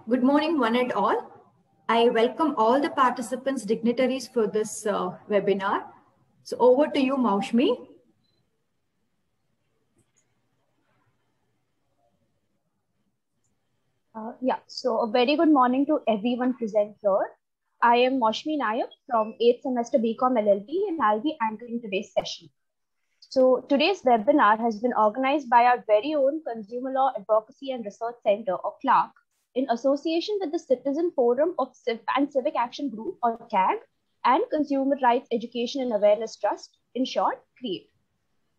Good morning, one and all. I welcome all the participants, dignitaries for this webinar. So over to you, Maushmi. So a very good morning to everyone present here. I am Maushmi Nayak from 8th semester BCom LLB and I'll be anchoring today's session. So today's webinar has been organized by our very own Consumer Law Advocacy and Research Center, or CLARC, in association with the Citizen Forum of and Civic Action Group, or CAG, and Consumer Rights Education and Awareness Trust, in short, CREATE.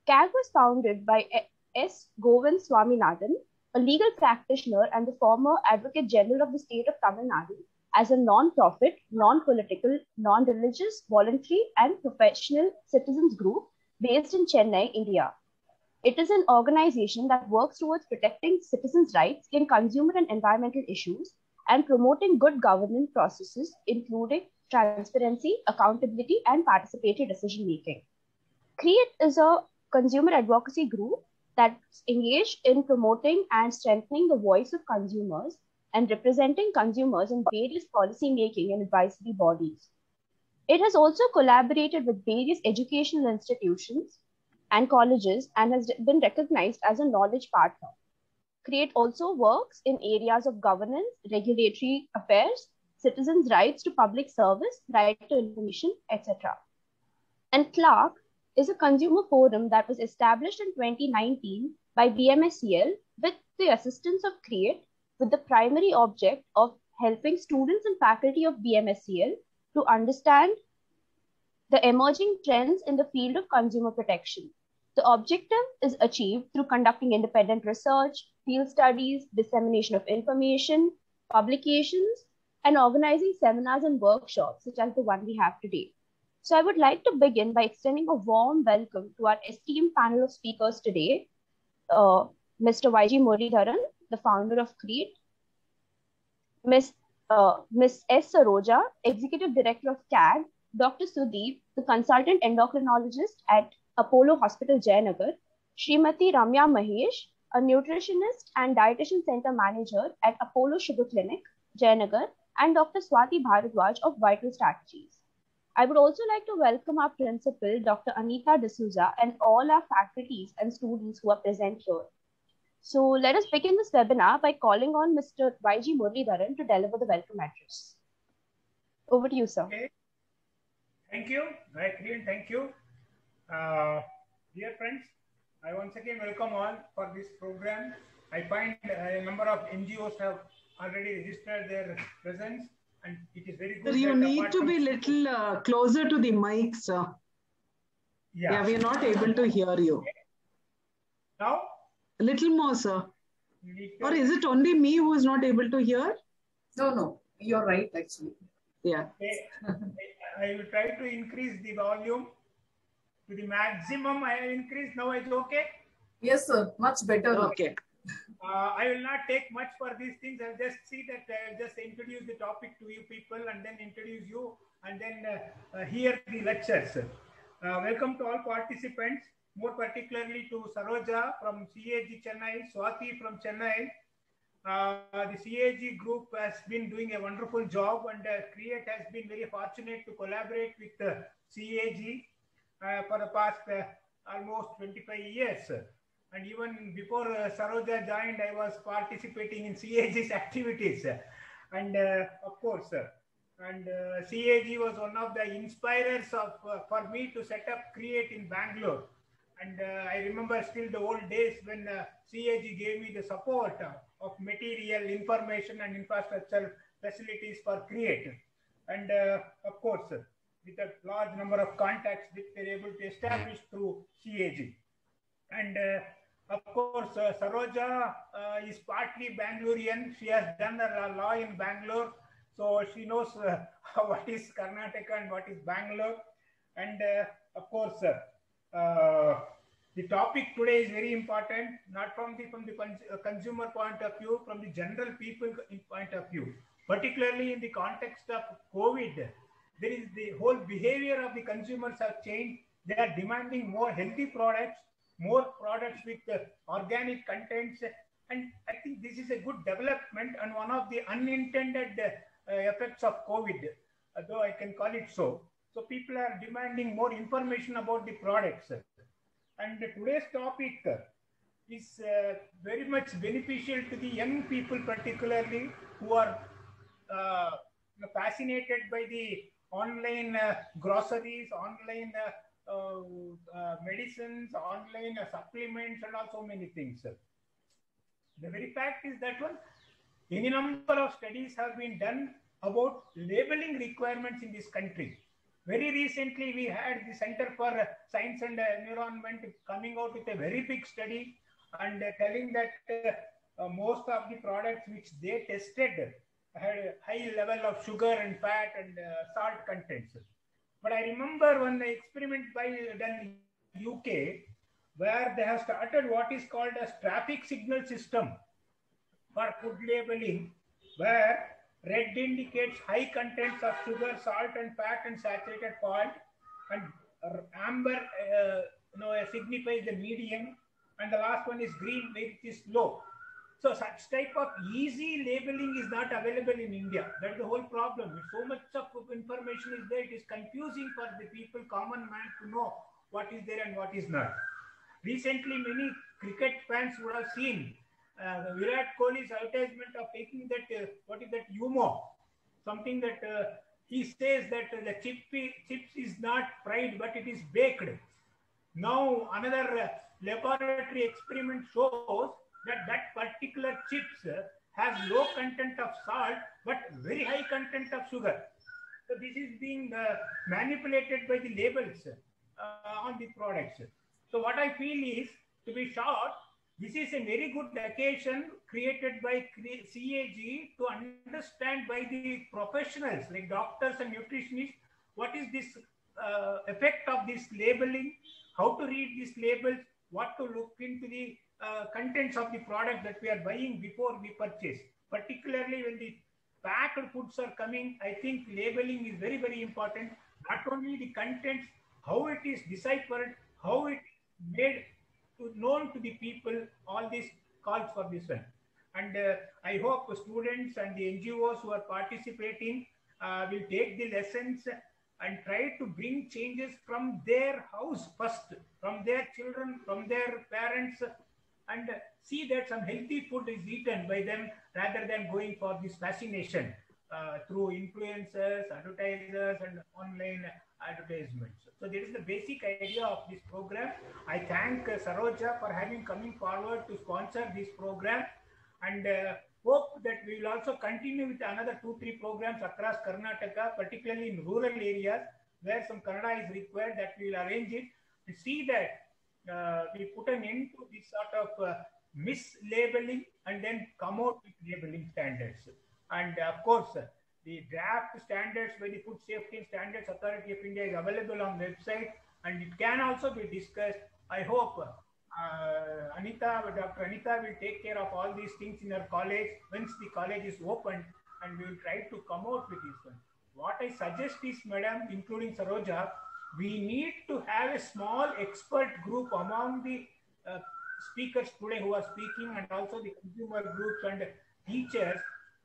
CAG was founded by S. Govind Swaminathan, a legal practitioner and the former Advocate General of the state of Tamil Nadu, as a non-profit, non-political, non-religious, voluntary, and professional citizens group based in Chennai, India. It is an organization that works towards protecting citizens' rights in consumer and environmental issues and promoting good governance processes, including transparency, accountability, and participatory decision-making. CREATE is a consumer advocacy group that's engaged in promoting and strengthening the voice of consumers and representing consumers in various policy-making and advisory bodies. It has also collaborated with various educational institutions and colleges and has been recognized as a knowledge partner. CREATE also works in areas of governance, regulatory affairs, citizens' rights to public service, right to information, etc. And CLARC is a consumer forum that was established in 2019 by BMSCL with the assistance of CREATE, with the primary object of helping students and faculty of BMSCL to understand the emerging trends in the field of consumer protection. The objective is achieved through conducting independent research, field studies, dissemination of information, publications, and organizing seminars and workshops such as the one we have today. So I would like to begin by extending a warm welcome to our esteemed panel of speakers today, Mr. YG Muralidharan, the founder of CREATE, Ms. S. Saroja, Executive Director of CAG, Dr. Sudeep, the Consultant Endocrinologist at Apollo Hospital, Jayanagar, Srimati Ramya Mahesh, a Nutritionist and Dietitian Center Manager at Apollo Sugar Clinic, Jayanagar, and Dr. Swati Bharadwaj of Vital Strategies. I would also like to welcome our principal, Dr. Anita D'Souza, and all our faculties and students who are present here. So let us begin this webinar by calling on Mr. YG Muralidharan to deliver the welcome address. Over to you, sir. Okay. Thank you, Gayatri, and thank you. Dear friends, I once again welcome all for this program. I find a number of NGOs have already registered their presence, and it is very good. Sir, you need to be little closer to the mic, sir. Yeah, we are not able to hear you. Okay. Now? A little more, sir. Or is it only me who is not able to hear? No, you're right, actually. Yeah. Okay. I will try to increase the volume to the maximum. I have increased. Now it's okay? Yes, sir. Much better. Okay. I will not take much for these things. I'll just see that I'll just introduce the topic to you people and then introduce you and then hear the lectures. Welcome to all participants, more particularly to Saroja from CAG Chennai, Swati from Chennai. The CAG group has been doing a wonderful job, and CREATE has been very fortunate to collaborate with CAG for the past almost 25 years. And even before Saroja joined, I was participating in CAG's activities. And of course, CAG was one of the inspirers for me to set up CREATE in Bangalore. And I remember still the old days when CAG gave me the support of material, information, and infrastructure facilities for CREATE. And of course, with a large number of contacts that we were able to establish through CAG. And of course, Saroja is partly Bangalorean. She has done her law in Bangalore, so she knows what is Karnataka and what is Bangalore. And of course, the topic today is very important, not from the consumer point of view, from the general people point of view. Particularly in the context of COVID, there is the whole behavior of the consumers have changed. They are demanding more healthy products, more products with organic contents, And I think this is a good development and one of the unintended effects of COVID, though I can call it so. So people are demanding more information about the products. And today's topic is very much beneficial to the young people, particularly who are fascinated by the online groceries, online medicines, online supplements, and also many things. The very fact is that any number of studies have been done about labeling requirements in this country. Very recently, we had the Center for Science and Environment coming out with a very big study and telling that most of the products which they tested had a high level of sugar and fat and salt contents. But I remember one experiment done in UK, where they have started what is called as traffic signal system for food labeling, where red indicates high contents of sugar, salt and fat and saturated fat, and amber signifies the medium, and the last one is green, which is low. So such type of easy labeling is not available in India. That's the whole problem. So much of information is there, it is confusing for the people, common man, to know what is there and what is not. Recently, many cricket fans would have seen Virat Kohli's advertisement of taking that, what is that, Yumo, something that he says that the chips is not fried, but it is baked. Now, another laboratory experiment shows that particular chips has low content of salt, but very high content of sugar. So this is being manipulated by the labels on the products. So what I feel is, to be short, this is a very good occasion created by CAG to understand by the professionals like doctors and nutritionists what is this effect of this labeling, how to read these labels, what to look into the contents of the product that we are buying before we purchase. Particularly when the packed foods are coming, I think labeling is very, very important. Not only the contents, how it is deciphered, how it is made known to the people, all this calls for this one. And I hope students and the NGOs who are participating will take the lessons and try to bring changes from their house first, from their children, from their parents, and see that some healthy food is eaten by them rather than going for this fascination through influencers, advertisers, and online advertisements. So this is the basic idea of this program. I thank Saroja for having coming forward to sponsor this program, and hope that we will also continue with another 2-3 programs across Karnataka, particularly in rural areas where some Kannada is required, that we will arrange it to see that we put an end to this sort of mislabeling and then come out with labeling standards. And of course, the draft standards by the Food Safety and Standards Authority of India is available on website, and it can also be discussed. I hope Dr. Anita will take care of all these things in her college once the college is opened, and we will try to come out with this one. What I suggest is, madam, including Saroja, we need to have a small expert group among the speakers today who are speaking, and also the consumer groups and teachers,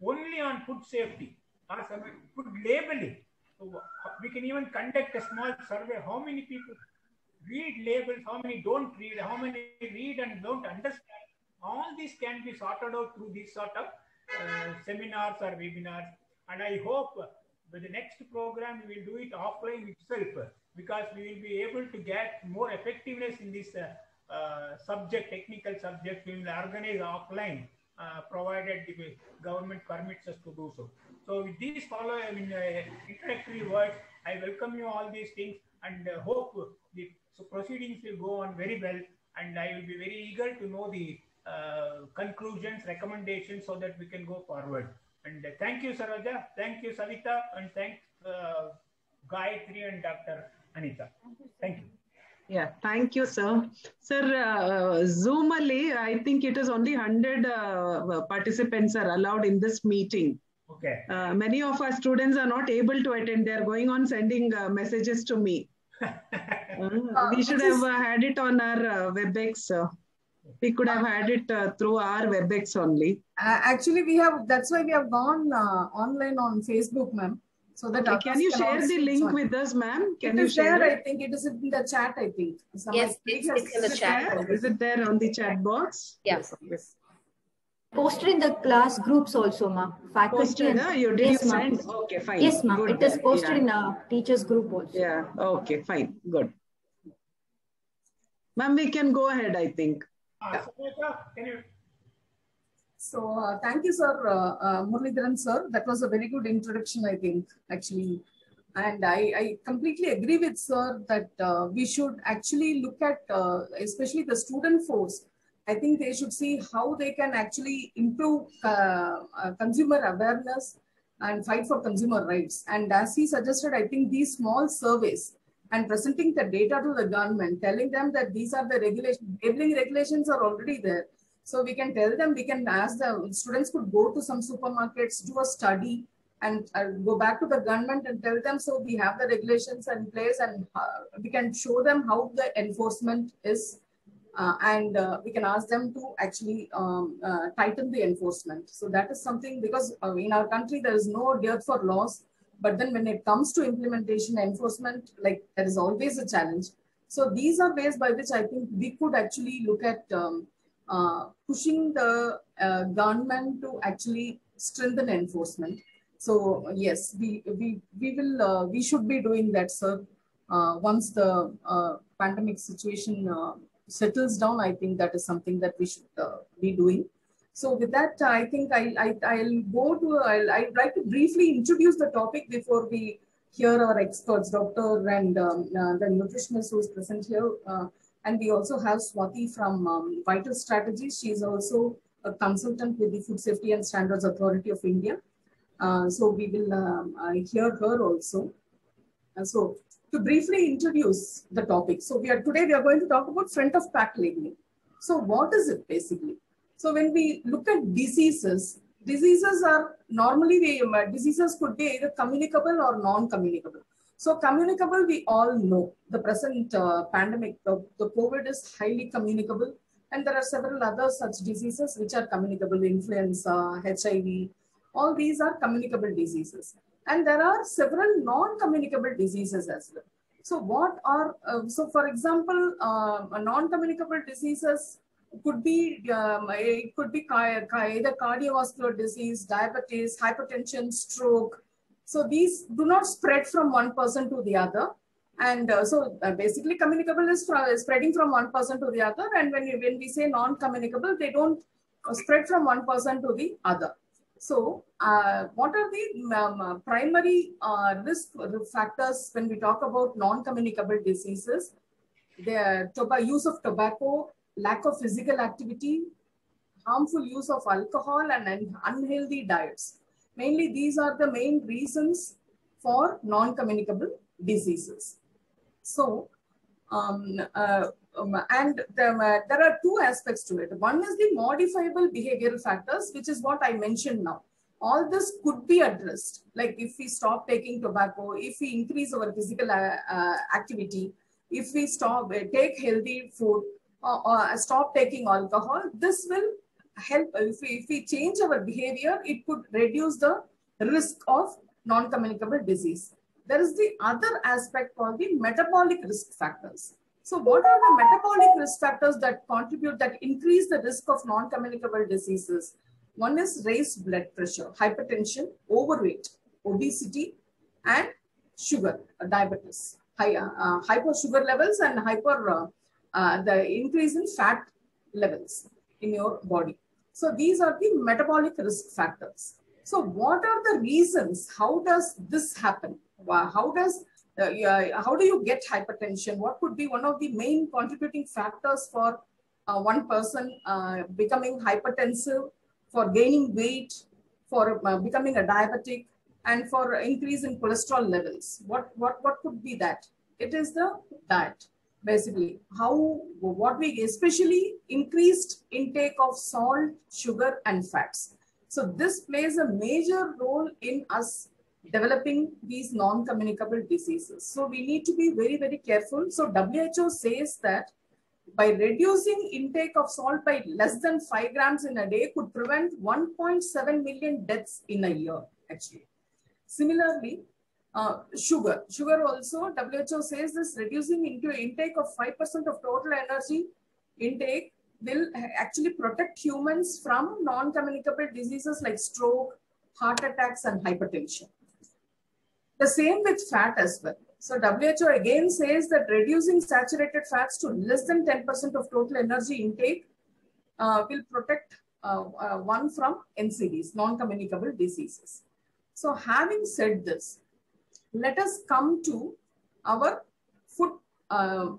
only on food safety or some food labeling. So we can even conduct a small survey. How many people read labels, how many don't read, how many read and don't understand. All these can be sorted out through these sort of seminars or webinars. And I hope by the next program we will do it offline itself, because we will be able to get more effectiveness in this subject, technical subject. We will organize offline, provided the government permits us to do so. So with these introductory words, I welcome you all these things, and hope the proceedings will go on very well, and I will be very eager to know the conclusions, recommendations, so that we can go forward. And thank you, Saroja, thank you, Savita, and thanks Gayatri and Dr. Anita. Thank you. Yeah, thank you, sir. Sir, Zoomally, I think it is only 100 participants are allowed in this meeting. Okay. Many of our students are not able to attend. They are going on sending messages to me. We should have had it on our WebEx. We could have had it through our WebEx only. Actually, that's why we have gone online on Facebook, ma'am. So that can you share the link with us, ma'am? Can you share it? I think it is in the chat, I think. Yes, it's in the chat. Is it there on the chat box? Yeah. Yes. Posted in the class groups also, ma'am. Faculty did you send? Okay, fine. Yes, ma'am. It is posted in a teachers group also. Yeah. Okay, fine. Good. Ma'am, we can go ahead, I think. Can you? So thank you, sir, Muralidharan, sir. That was a very good introduction, I think, actually. And I completely agree with sir that we should actually look at, especially the student force. I think they should see how they can actually improve consumer awareness and fight for consumer rights. And as he suggested, I think these small surveys and presenting the data to the government, telling them that these are the regulations, enabling regulations are already there. So we can tell them, we can ask the students could go to some supermarkets, do a study and go back to the government and tell them, so we have the regulations in place and we can show them how the enforcement is and we can ask them to actually tighten the enforcement. So that is something, because in our country, there is no dearth for laws, but then when it comes to implementation, enforcement, like there is always a challenge. So these are ways by which I think we could actually look at pushing the government to actually strengthen enforcement. So yes, we should be doing that, sir. Once the pandemic situation settles down, I think that is something that we should be doing. So with that, I think I'd like to briefly introduce the topic before we hear our experts, doctor and the nutritionist who is present here. And we also have Swati from Vital Strategies. She is also a consultant with the Food Safety and Standards Authority of India. So we will hear her also. So to briefly introduce the topic. So today we are going to talk about front of pack labeling. So what is it basically? So when we look at diseases are normally, diseases could be either communicable or non-communicable. So communicable, we all know the present pandemic, the COVID is highly communicable, and there are several other such diseases which are communicable, influenza, HIV, all these are communicable diseases. And there are several non-communicable diseases as well. So what are, so for example, non-communicable diseases could be, it could be either cardiovascular disease, diabetes, hypertension, stroke. So these do not spread from one person to the other. And so basically communicable is spreading from one person to the other. And when we say non-communicable, they don't spread from one person to the other. So what are the primary risk factors when we talk about non-communicable diseases? The use of tobacco, lack of physical activity, harmful use of alcohol, and unhealthy diets. Mainly, these are the main reasons for non-communicable diseases. So, and there are two aspects to it. One is the modifiable behavioral factors, which is what I mentioned now. All this could be addressed, like if we stop taking tobacco, if we increase our physical activity, if we take healthy food, or stop taking alcohol, this will help. If we change our behavior, it could reduce the risk of non-communicable disease. There is the other aspect called the metabolic risk factors. So what are the metabolic risk factors that contribute, that increase the risk of non-communicable diseases? One is raised blood pressure, hypertension, overweight, obesity, and sugar, diabetes, hyper sugar levels and the increase in fat levels in your body. So these are the metabolic risk factors. So what are the reasons? How does this happen? How do you get hypertension? What could be one of the main contributing factors for one person becoming hypertensive, for gaining weight, for becoming a diabetic, and for increase in cholesterol levels? What could be that? It is the diet. Basically, what we especially increased intake of salt, sugar, and fats. So this plays a major role in us developing these non-communicable diseases. So we need to be very, very careful. So WHO says that by reducing intake of salt by less than 5 grams in a day could prevent 1.7 million deaths in a year, actually. Similarly, sugar also, WHO says this reducing into intake of 5% of total energy intake will actually protect humans from non-communicable diseases like stroke, heart attacks, and hypertension. The same with fat as well. So WHO again says that reducing saturated fats to less than 10% of total energy intake will protect one from NCDs, non-communicable diseases. So having said this, let us come to our food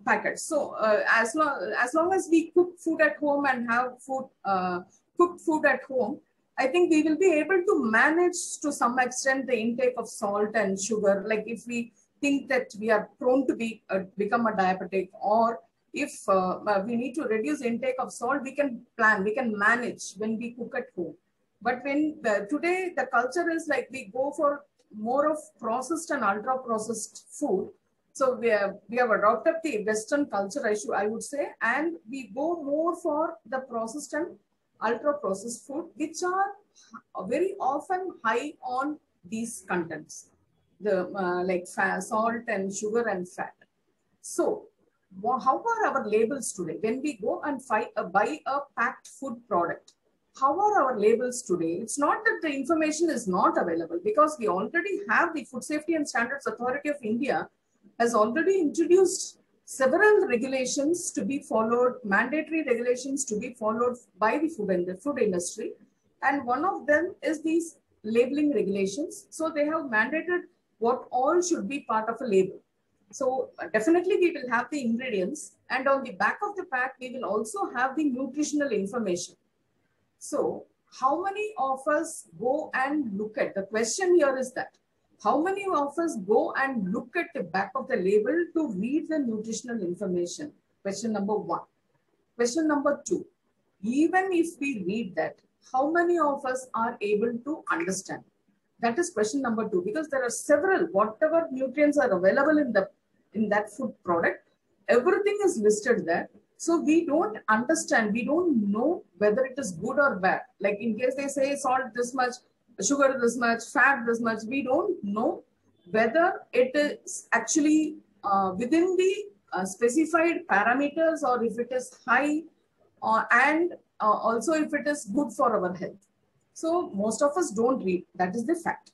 packets. So as long as we cook food at home and have food, cooked food at home, I think we will be able to manage to some extent the intake of salt and sugar. Like if we think that we are prone to become a diabetic, or if we need to reduce intake of salt, we can plan, we can manage when we cook at home. But when today the culture is like we go for more of processed and ultra processed food. So we have adopted the Western culture, I would say, and we go more for the processed and ultra processed food, which are very often high on these contents, the like salt and sugar and fat. So how are our labels today? When we go and buy a packed food product, how are our labels today? It's not that the information is not available, because we already have the Food Safety and Standards Authority of India has already introduced several regulations to be followed, mandatory regulations to be followed by the food industry. And one of them is these labeling regulations. So they have mandated what all should be part of a label. So definitely we will have the ingredients, and on the back of the pack, we will also have the nutritional information. So how many of us go and look at, the question here is that, how many of us go and look at the back of the label to read the nutritional information? Question number one. Question number two, even if we read that, how many of us are able to understand? That is question number two, because there are several, whatever nutrients are available in that food product, everything is listed there. So we don't understand, we don't know whether it is good or bad. Like in case they say salt this much, sugar this much, fat this much, we don't know whether it is actually within the specified parameters, or if it is high, and also if it is good for our health. So most of us don't read, that is the fact.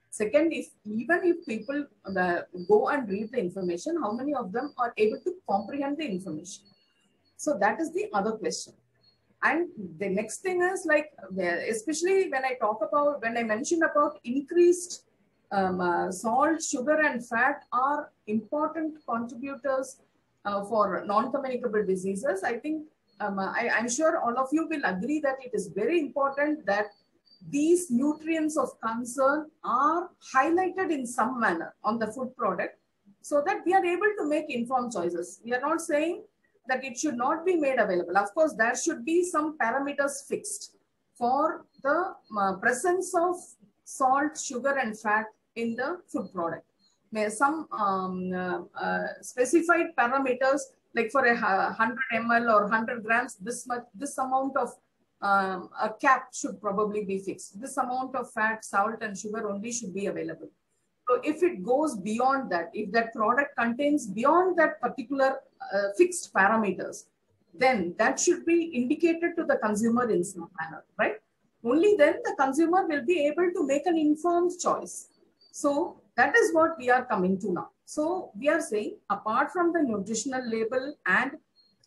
Second, even if people go and read the information, how many of them are able to comprehend the information? So that is the other question. And the next thing is, like, especially when I mention about increased salt, sugar and fat are important contributors for non-communicable diseases. I think I'm sure all of you will agree that it is very important that these nutrients of concern are highlighted in some manner on the food product, so that we are able to make informed choices. We are not saying that it should not be made available. Of course, there should be some parameters fixed for the presence of salt, sugar and fat in the food product. There are some specified parameters, like for 100 ml or 100 grams, this amount of a cap should probably be fixed. This amount of fat, salt and sugar only should be available. So if it goes beyond that, if that product contains beyond that particular fixed parameters, then that should be indicated to the consumer in some manner, right? Only then the consumer will be able to make an informed choice. So that is what we are coming to now. So we are saying, apart from the nutritional label and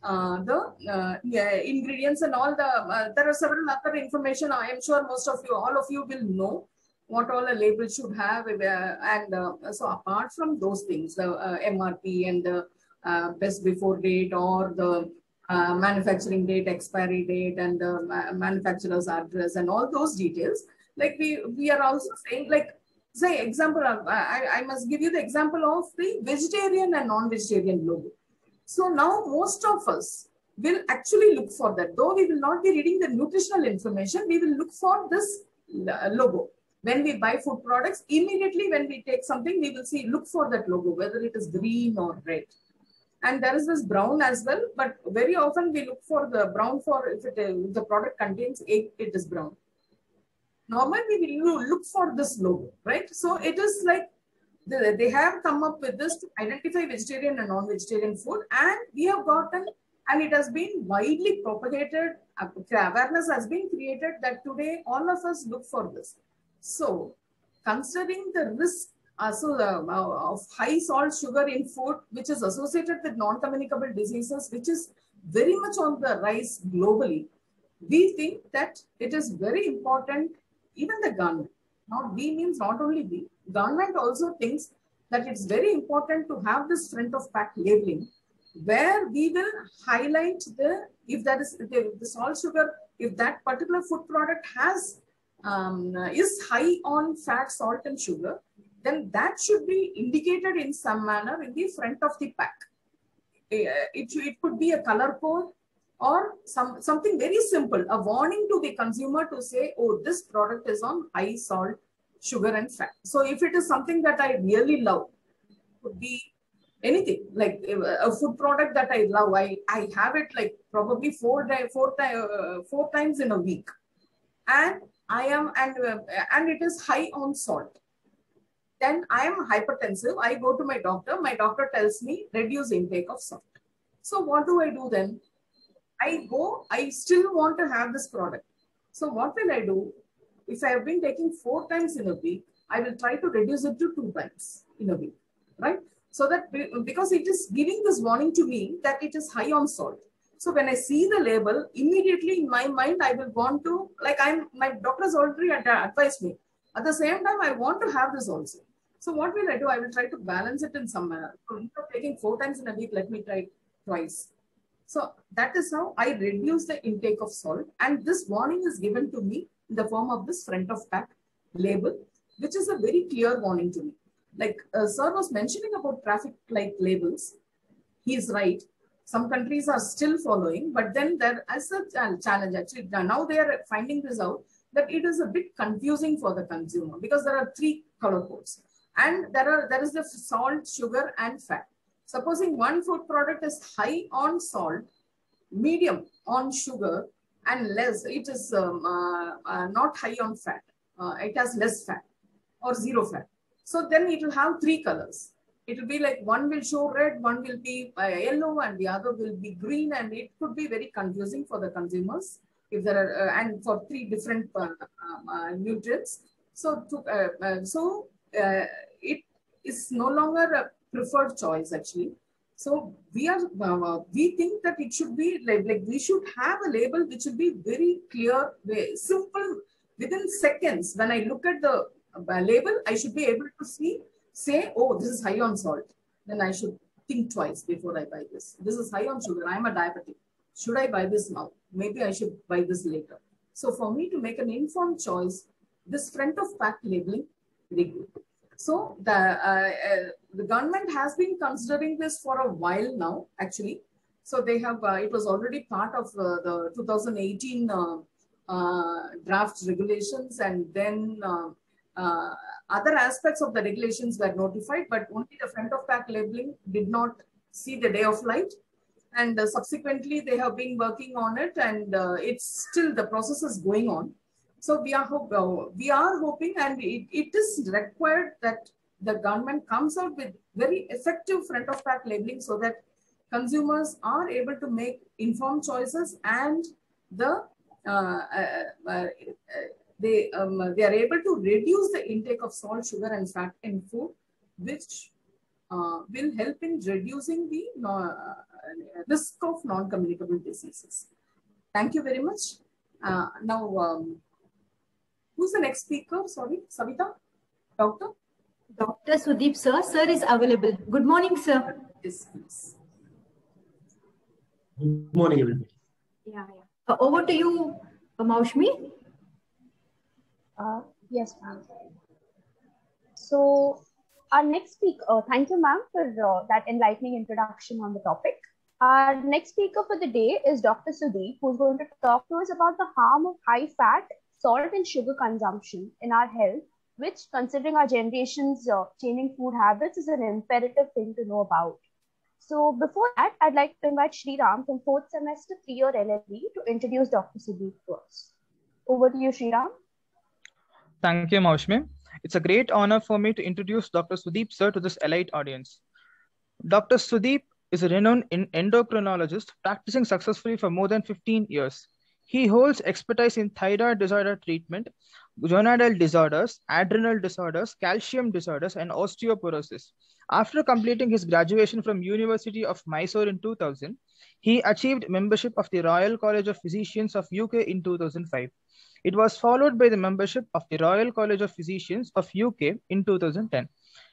the ingredients and all there are several other information. I am sure all of you will know what all a label should have. So apart from those things, the MRP and the best before date, or the manufacturing date, expiry date, and the manufacturer's address and all those details, like we are also saying, like, say example, I must give you the example of the vegetarian and non-vegetarian logo. So now most of us will actually look for that. Though we will not be reading the nutritional information, we will look for this logo. When we buy food products, immediately when we take something, we will look for that logo, whether it is green or red. And there is this brown as well, but very often we look for the brown for if the product contains egg, it is brown. Normally we will look for this logo, right? So it is like they have come up with this to identify vegetarian and non-vegetarian food, and we have gotten, and it has been widely propagated, awareness has been created that today all of us look for this. So considering the risk of high salt, sugar in food, which is associated with non-communicable diseases, which is very much on the rise globally, we think that it is very important, even the government, not we means not only we, government also thinks that it's very important to have this front of pack labeling, where we will highlight if that is the salt, sugar, if that particular food product has is high on fat, salt and sugar, then that should be indicated in some manner in the front of the pack. It could be a color code or something very simple, a warning to the consumer to say, oh, this product is on high salt, sugar and fat. So if it is something that I really love, could be anything, like a food product that I love, I have it like probably four times in a week, and and it is high on salt. Then I am hypertensive. I go to my doctor. My doctor tells me reduce intake of salt. So what do I do then? I still want to have this product. So what will I do? If I have been taking 4 times in a week, I will try to reduce it to 2 times in a week, right? So that because it is giving this warning to me that it is high on salt. So when I see the label, immediately in my mind, I will want to, like my doctor has already advised me. At the same time, I want to have this also. So what will I do? I will try to balance it in some manner. So instead of taking 4 times in a week, let me try twice. So that is how I reduce the intake of salt. And this warning is given to me in the form of this front of pack label, which is a very clear warning to me. Like sir was mentioning about traffic light labels. He is right. Some countries are still following, but then there is a challenge actually. Now they are finding this out that it is a bit confusing for the consumer because there are 3 color codes. And there is the salt, sugar, and fat. Supposing one food product is high on salt, medium on sugar, and less, it is not high on fat. It has less fat or 0 fat. So then it will have 3 colors. It will be like one will show red, one will be yellow, and the other will be green, and it could be very confusing for the consumers if there are and for 3 different nutrients. So it is no longer a preferred choice actually. So we think that it should be like we should have a label which should be very clear, very simple. Within seconds, when I look at the label, I should be able to say, oh, this is high on salt. Then I should think twice before I buy this. This is high on sugar. I'm a diabetic. Should I buy this now? Maybe I should buy this later. So for me to make an informed choice, this front of pack labeling, very good. So the government has been considering this for a while now, actually. So they have, it was already part of the 2018 draft regulations, and then other aspects of the regulations were notified, but only the front of pack labeling did not see the day of light. And subsequently, they have been working on it, and it's still, the process is going on. So we are hoping, and it is required that the government comes out with very effective front of pack labeling so that consumers are able to make informed choices, and they are able to reduce the intake of salt, sugar, and fat in food, which will help in reducing the risk of non-communicable diseases. Thank you very much. Now, who's the next speaker? Sorry, Savita? Doctor? Dr. Sudeep, sir. Sir is available. Good morning, sir. Yes, please. Good morning, everybody. Yeah. Over to you, Maushmi. Yes, ma'am. So, our next speaker, thank you, ma'am, for that enlightening introduction on the topic. Our next speaker for the day is Dr. Sudeep, who's going to talk to us about the harm of high fat, salt, and sugar consumption in our health, which, considering our generation's changing food habits, is an imperative thing to know about. So before that, I'd like to invite Sriram from 4th semester 3-year LLB to introduce Dr. Sudeep to us. Over to you, Sriram. Thank you, Maushmi. It's a great honor for me to introduce Dr. Sudeep sir to this elite audience. Dr. Sudeep is a renowned endocrinologist practicing successfully for more than 15 years. He holds expertise in thyroid disorder treatment, gonadal disorders, adrenal disorders, calcium disorders, and osteoporosis. After completing his graduation from University of Mysore in 2000, he achieved membership of the Royal College of Physicians of UK in 2005. It was followed by the membership of the Royal College of Physicians of UK in 2010.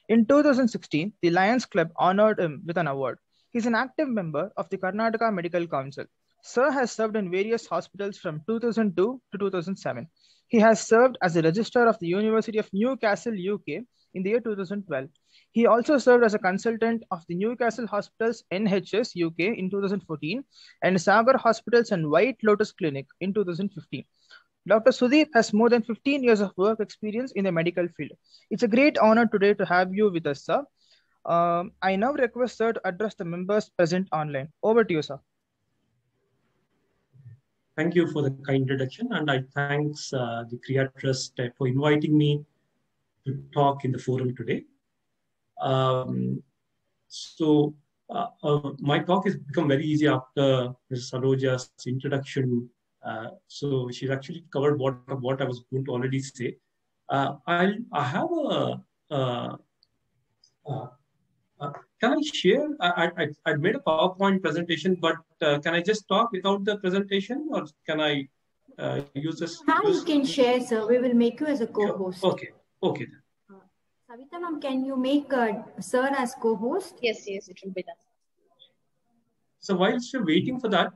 In 2016, the Lions Club honored him with an award. He is an active member of the Karnataka Medical Council. Sir has served in various hospitals from 2002 to 2007. He has served as the Registrar of the University of Newcastle, UK in the year 2012. He also served as a consultant of the Newcastle Hospitals NHS UK in 2014 and Sagar Hospitals and White Lotus Clinic in 2015. Dr. Sudeep has more than 15 years of work experience in the medical field. It's a great honor today to have you with us, sir. I now request sir to address the members present online. Over to you, sir. Thank you for the kind introduction, and I thanks the Kriya Trust for inviting me to talk in the forum today. My talk has become very easy after Ms. Saroja's introduction. So she's actually covered what I was going to already say. I have can I share? I made a PowerPoint presentation, but can I just talk without the presentation, or can I use this? You can share, sir. We will make you as a co-host. Sure. Okay. Savita ma'am, can you make sir as co-host? Yes, it will be done. So while you're waiting for that,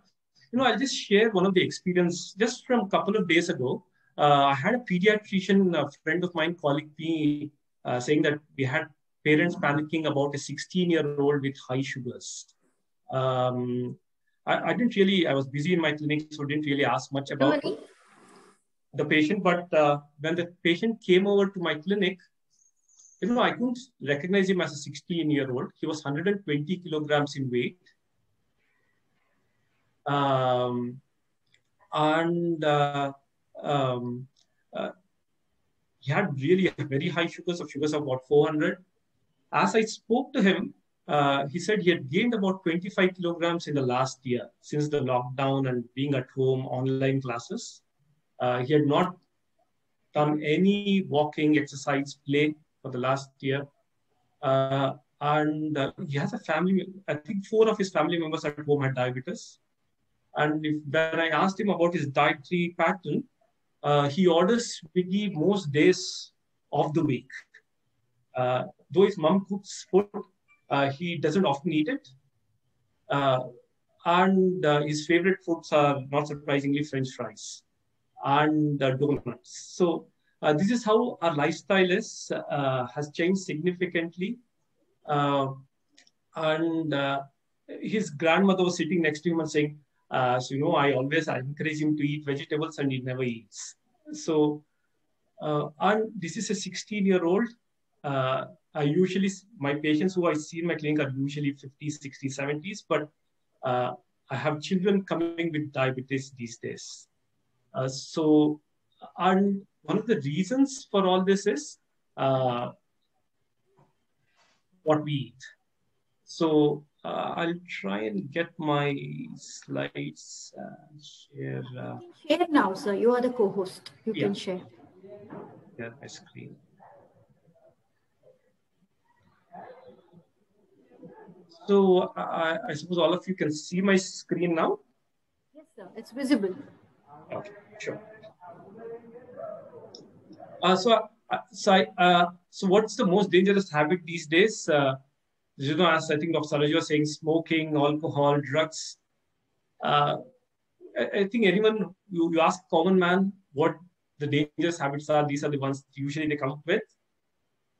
I'll just share one of the experience just from a couple of days ago. I had a pediatrician, a friend of mine, calling me saying that we had parents panicking about a 16-year-old with high sugars. I didn't really, I was busy in my clinic, so didn't really ask much about the patient. But when the patient came over to my clinic, I couldn't recognize him as a 16-year-old. He was 120 kilograms in weight. He had really very high sugars of about 400. As I spoke to him, he said he had gained about 25 kilograms in the last year since the lockdown and being at home, online classes. He had not done any walking, exercise, play for the last year. He has a family, I think 4 of his family members at home had diabetes. And when I asked him about his dietary pattern, he orders Swiggy most days of the week. Though his mom cooks food, he doesn't often eat it. His favorite foods are, not surprisingly, French fries and donuts. So this is how our lifestyle has changed significantly. His grandmother was sitting next to him and saying, I always encourage him to eat vegetables and he never eats. So, and this is a 16-year-old. My patients who I see in my clinic are usually 50s, 60s, 70s, but I have children coming with diabetes these days. And one of the reasons for all this is what we eat. So I'll try and get my slides. Share. Share now, sir. You are the co-host. You can share. Yeah, my screen. So I suppose all of you can see my screen now? Yes, sir. It's visible. Okay, sure. So what's the most dangerous habit these days? As I think Dr. Saroj was saying, smoking, alcohol, drugs. I think anyone, you ask common man what the dangerous habits are, these are the ones usually they come up with.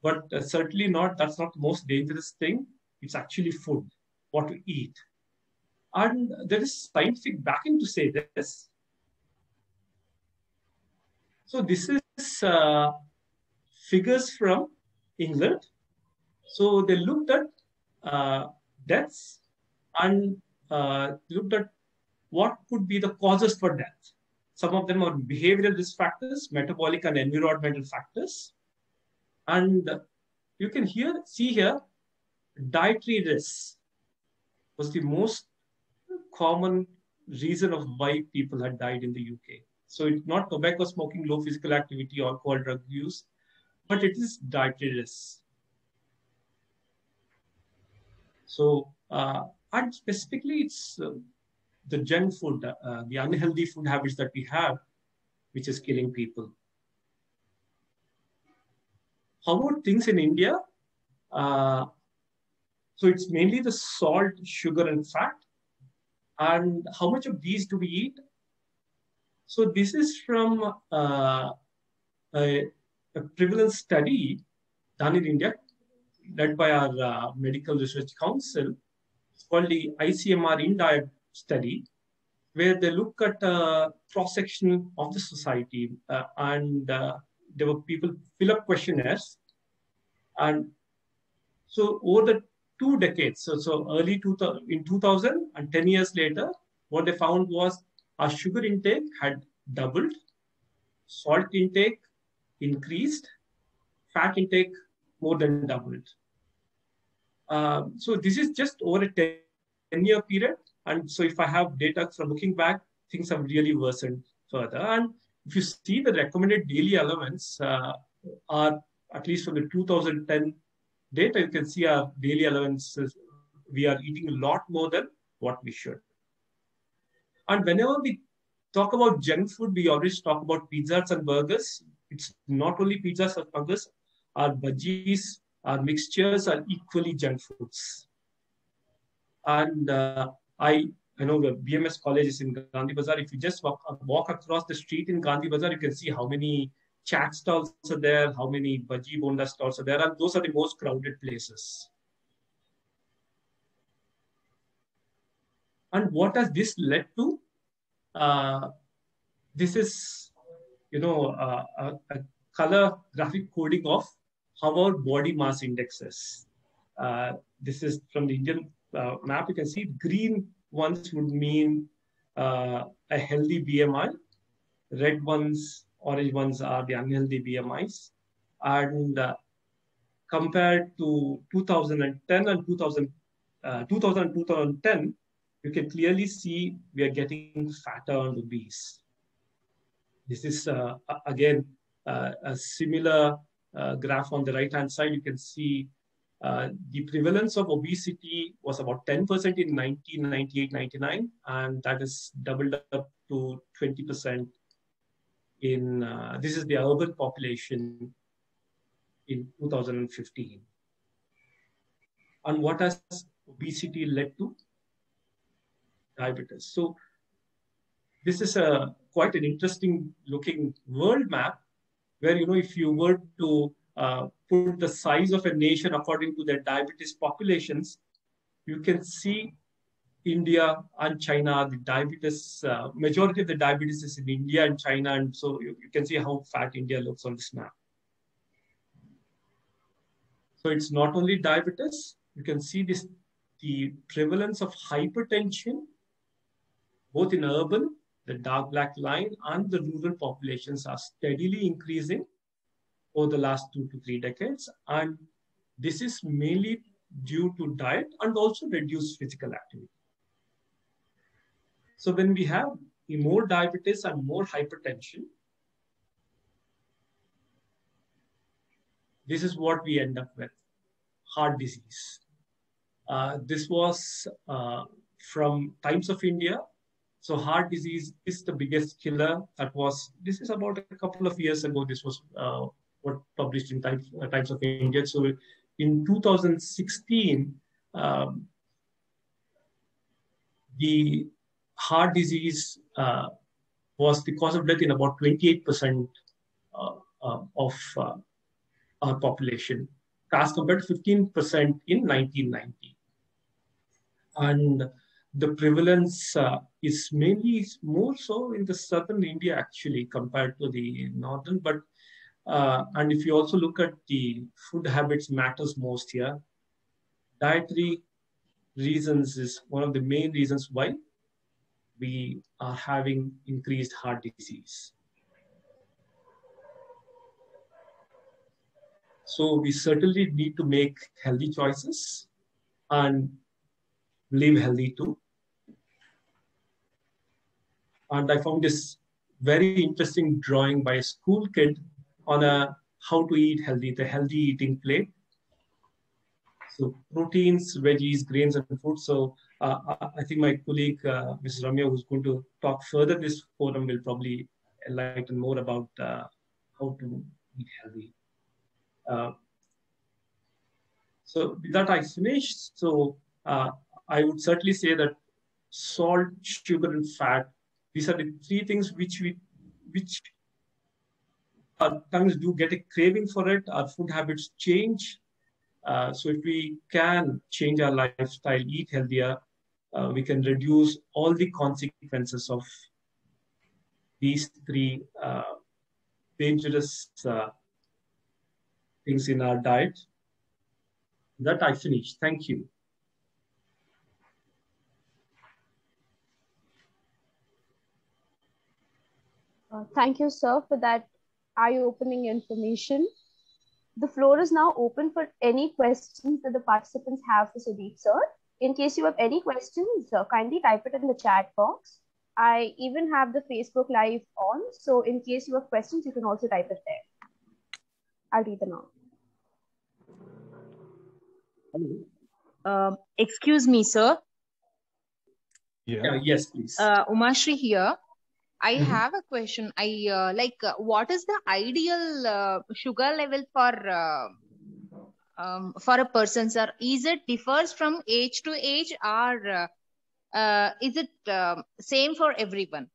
But certainly not, that's not the most dangerous thing. It's actually food, what we eat. And there is scientific backing to say this. So this is figures from England. So they looked at deaths and looked at what could be the causes for death. Some of them are behavioral risk factors, metabolic and environmental factors. And you can see here, dietary risks was the most common reason of why people had died in the UK. So it's not tobacco smoking, low physical activity, alcohol, drug use, but it is dietary risks. So, and specifically, it's the junk food, the unhealthy food habits that we have, which is killing people. How about things in India? So it's mainly the salt, sugar, and fat. And how much of these do we eat? So this is from a prevalence study done in India, led by our Medical Research Council. It's called the ICMR InDiet study, where they look at cross-section of the society and there were people fill up questionnaires. And so over the 2 decades, so early 2000 and 10 years later, what they found was our sugar intake had doubled, salt intake increased, fat intake more than doubled. So this is just over a 10-year period. And so if I have data from looking back, things have really worsened further. And if you see the recommended daily allowance are, at least from the 2010 data, you can see our daily allowances, we are eating a lot more than what we should. And whenever we talk about junk food, we always talk about pizzas and burgers. It's not only pizzas or burgers, our bhajis, our mixtures are equally junk foods. And I know the BMS college is in Gandhi Bazaar. If you just walk across the street in Gandhi Bazaar, you can see how many chaat stalls are there, how many bhaji bonda stalls are there, and those are the most crowded places. And what has this led to? This is, a color graphic coding of how our body mass index is. This is from the Indian map. You can see green ones would mean a healthy BMI. Red ones, orange ones are the unhealthy BMIs. And compared to 2010 and 2010, you can clearly see we are getting fatter and obese. This is, again, a similar graph on the right-hand side. You can see the prevalence of obesity was about 10% in 1998-99, and that has doubled up to 20% in, this is the urban population in 2015. And what has obesity led to? Diabetes. So this is quite an interesting looking world map where, if you were to put the size of a nation according to their diabetes populations, you can see India and China, the diabetes, majority of the diabetes is in India and China. And so you can see how fat India looks on this map. So it's not only diabetes, you can see this, the prevalence of hypertension, both in urban, the dark black line, and the rural populations are steadily increasing over the last 2 to 3 decades. And this is mainly due to diet and also reduced physical activity. So when we have more diabetes and more hypertension, this is what we end up with, heart disease. This was from Times of India. So heart disease is the biggest killer. This is about a couple of years ago. This was what published in Times of India. So in 2016, the heart disease was the cause of death in about 28% of our population, as compared to 15% in 1990. And the prevalence is mainly more so in the southern India, actually, compared to the northern. But and if you also look at the food habits matters most here, dietary reasons is one of the main reasons why we are having increased heart disease. So we certainly need to make healthy choices and live healthy too. And I found this very interesting drawing by a school kid on a how to eat healthy, the healthy eating plate. So proteins, veggies, grains, and fruits. So I think my colleague, Mrs. Ramya, who's going to talk further this forum, will probably enlighten more about how to eat healthy. So with that, I finished. So I would certainly say that salt, sugar, and fat, these are the three things which our tongues do get a craving for it. Our food habits change. So if we can change our lifestyle, eat healthier, we can reduce all the consequences of these three dangerous things in our diet. That I finished. Thank you. Thank you, sir, for that eye-opening information. The floor is now open for any questions that the participants have for Sudeep, sir. In case you have any questions, kindly type it in the chat box. I even have the Facebook Live on, so in case you have questions, you can also type it there. I'll read them out. Excuse me, sir. Yeah. Yes, please. Umashri here. I have a question. What is the ideal sugar level for a person, sir? Is it differs from age to age, or is it same for everyone?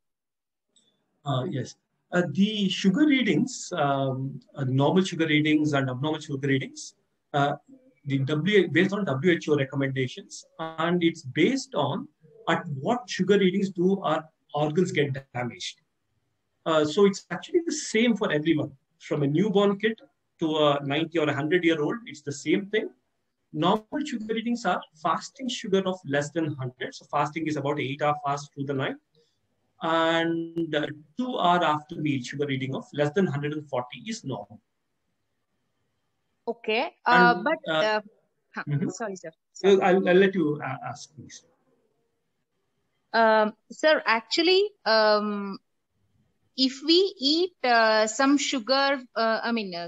Yes. The sugar readings, normal sugar readings and abnormal sugar readings, based on WHO recommendations, and it's based on at what sugar readings do our organs get damaged. So it's actually the same for everyone, from a newborn kid to a 90 or 100-year-old. It's the same thing. Normal sugar readings are fasting sugar of less than 100. So fasting is about 8-hour fast through the night. And 2 hours after meal, sugar reading of less than 140 is normal. Okay. Mm-hmm. Sorry, sir. So I'll let you ask, please. Sir, actually, if we eat some sugar,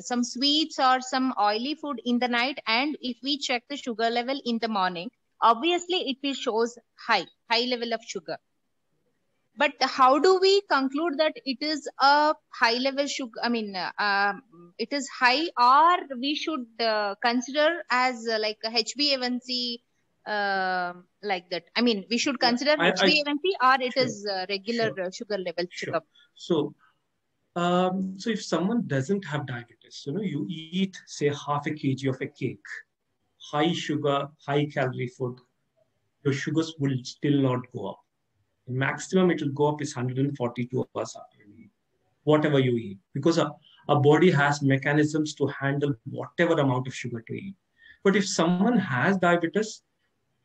some sweets or some oily food in the night, and if we check the sugar level in the morning, obviously it will shows high level of sugar. But how do we conclude that it is a high level sugar? It is high, or we should consider as like a HbA1c, like that. I mean, we should consider HbA1c, or it is regular sugar level checkup. So if someone doesn't have diabetes, you eat say half a kg of a cake, high sugar, high calorie food, your sugars will still not go up. The maximum it will go up is 142 hours after you eat, whatever you eat, because our body has mechanisms to handle whatever amount of sugar to eat. But if someone has diabetes,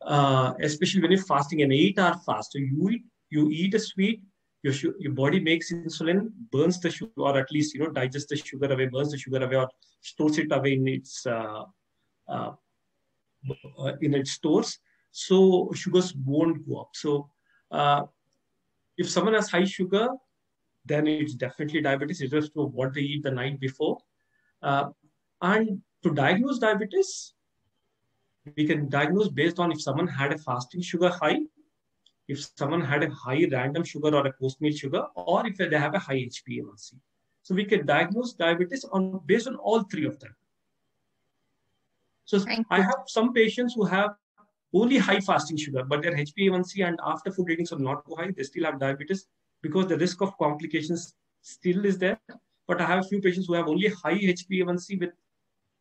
especially when you're fasting an 8-hour fast, so you eat a sweet, your body makes insulin, burns the sugar, or at least digests the sugar away, burns the sugar away, or stores it away in its stores. So sugars won't go up. So if someone has high sugar, then it's definitely diabetes. It's just what they eat the night before. And to diagnose diabetes, we can diagnose based on if someone had a fasting sugar high, if someone had a high random sugar or a post-meal sugar, or if they have a high HbA1c. So we can diagnose diabetes based on all three of them. So I have some patients who have only high fasting sugar, but their HbA1c and after food readings are not too high. They still have diabetes because the risk of complications still is there. But I have a few patients who have only high HbA1c with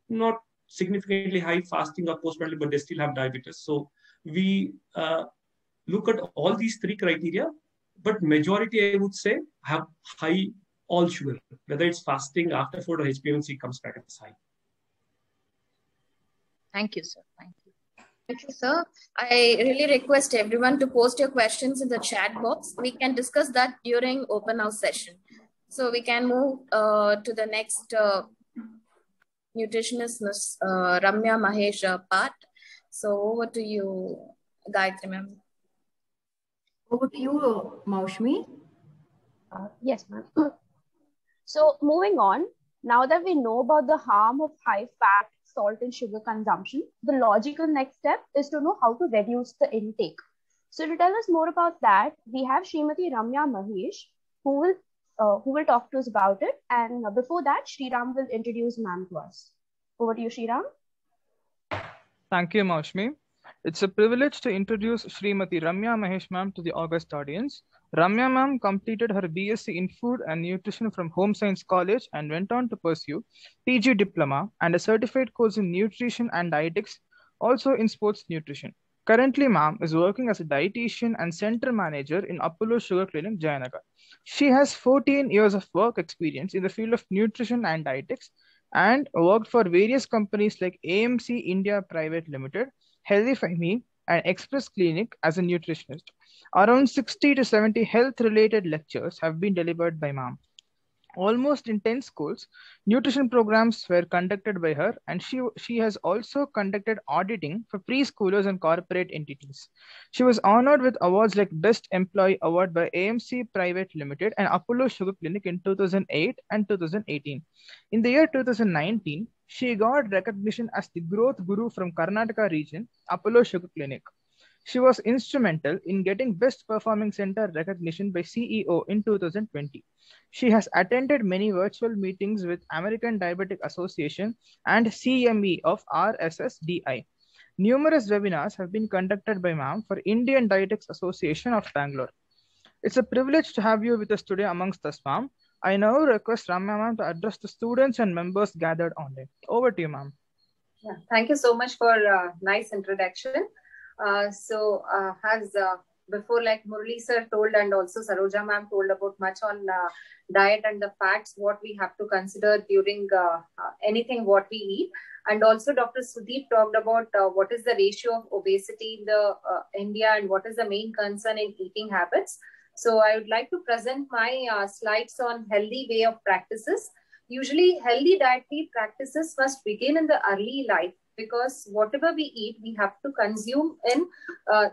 not significantly high fasting or postprandial, but they still have diabetes. So we look at all these three criteria, but majority, I would say, have high all sugar, whether it's fasting, after food, or HbA1c comes back as high. Thank you, sir. Thank you. Thank you, sir. I really request everyone to post your questions in the chat box. We can discuss that during open house session. So we can move to the next nutritionist, Ms. Ramya Mahesh part. So over to you, Gayatri ma'am. Over to you, Maushmi. Yes, ma'am. So moving on, now that we know about the harm of high fat, salt and sugar consumption, the logical next step is to know how to reduce the intake. So to tell us more about that, we have Srimati Ramya Mahesh, who will talk to us about it. And before that, Sriram will introduce ma'am to us. Over to you, Sriram. Thank you, Maushmi. It's a privilege to introduce Srimati Ramya Mahesh ma'am to the august audience. Ramya ma'am completed her BSc in Food and Nutrition from Home Science College and went on to pursue PG Diploma and a certified course in Nutrition and Dietetics, also in Sports Nutrition. Currently, ma'am is working as a dietitian and center manager in Apollo Sugar Clinic, Jayanagar. She has 14 years of work experience in the field of nutrition and dietetics and worked for various companies like AMC India Private Limited, Healthify Me, and Express Clinic as a nutritionist. Around 60 to 70 health-related lectures have been delivered by ma'am. Almost in 10 schools, nutrition programs were conducted by her, and she has also conducted auditing for preschoolers and corporate entities. She was honored with awards like Best Employee Award by AMC Private Limited and Apollo Sugar Clinic in 2008 and 2018. In the year 2019, she got recognition as the Growth Guru from Karnataka region, Apollo Sugar Clinic. She was instrumental in getting Best Performing Center recognition by CEO in 2020. She has attended many virtual meetings with American Diabetic Association and CME of RSSDI. Numerous webinars have been conducted by ma'am for Indian Dietetics Association of Bangalore. It's a privilege to have you with us today amongst us, ma'am. I now request Ramya ma'am to address the students and members gathered online. Over to you, ma'am. Yeah, thank you so much for a nice introduction. As before, like Murli sir told and also Saroja ma'am told about much on diet and the facts, what we have to consider during anything what we eat. And also Dr. Sudeep talked about what is the ratio of obesity in the India and what is the main concern in eating habits. So I would like to present my slides on healthy way of practices. Usually healthy dietary practices must begin in the early life, because whatever we eat, we have to consume in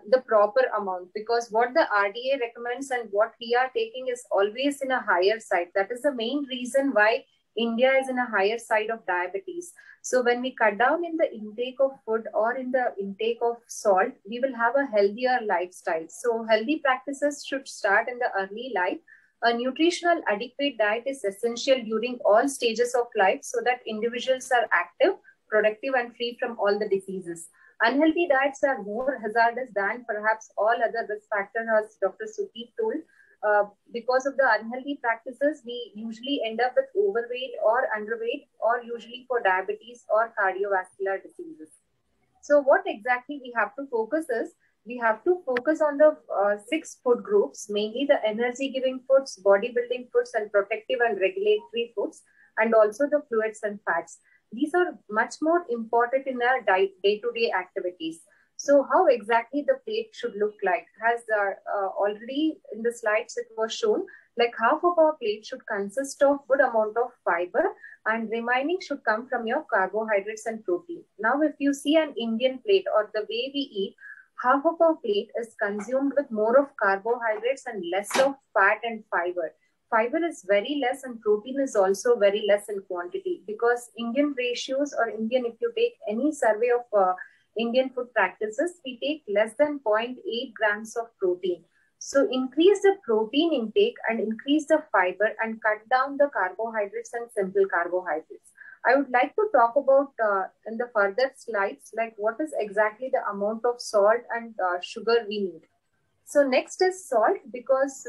the proper amount, because what the RDA recommends and what we are taking is always in a higher side. That is the main reason why India is in a higher side of diabetes. So when we cut down in the intake of food or in the intake of salt, we will have a healthier lifestyle. So healthy practices should start in the early life. A nutritional adequate diet is essential during all stages of life so that individuals are active, productive and free from all the diseases. Unhealthy diets are more hazardous than perhaps all other risk factors, as Dr. Sudeep told. Because of the unhealthy practices, we usually end up with overweight or underweight, or usually for diabetes or cardiovascular diseases. So what exactly we have to focus is, we have to focus on the 6 food groups, mainly the energy-giving foods, bodybuilding foods, and protective and regulatory foods, and also the fluids and fats. These are much more important in our day-to-day activities. So how exactly the plate should look like? As already in the slides it was shown, like half of our plate should consist of good amount of fiber and remaining should come from your carbohydrates and protein. Now, if you see an Indian plate or the way we eat, half of our plate is consumed with more of carbohydrates and less of fat and fiber. Fiber is very less and protein is also very less in quantity, because Indian ratios, or Indian, if you take any survey of Indian food practices, we take less than 0.8 grams of protein. So increase the protein intake and increase the fiber and cut down the carbohydrates and simple carbohydrates. I would like to talk about in the further slides, like what is exactly the amount of salt and sugar we need. So next is salt, because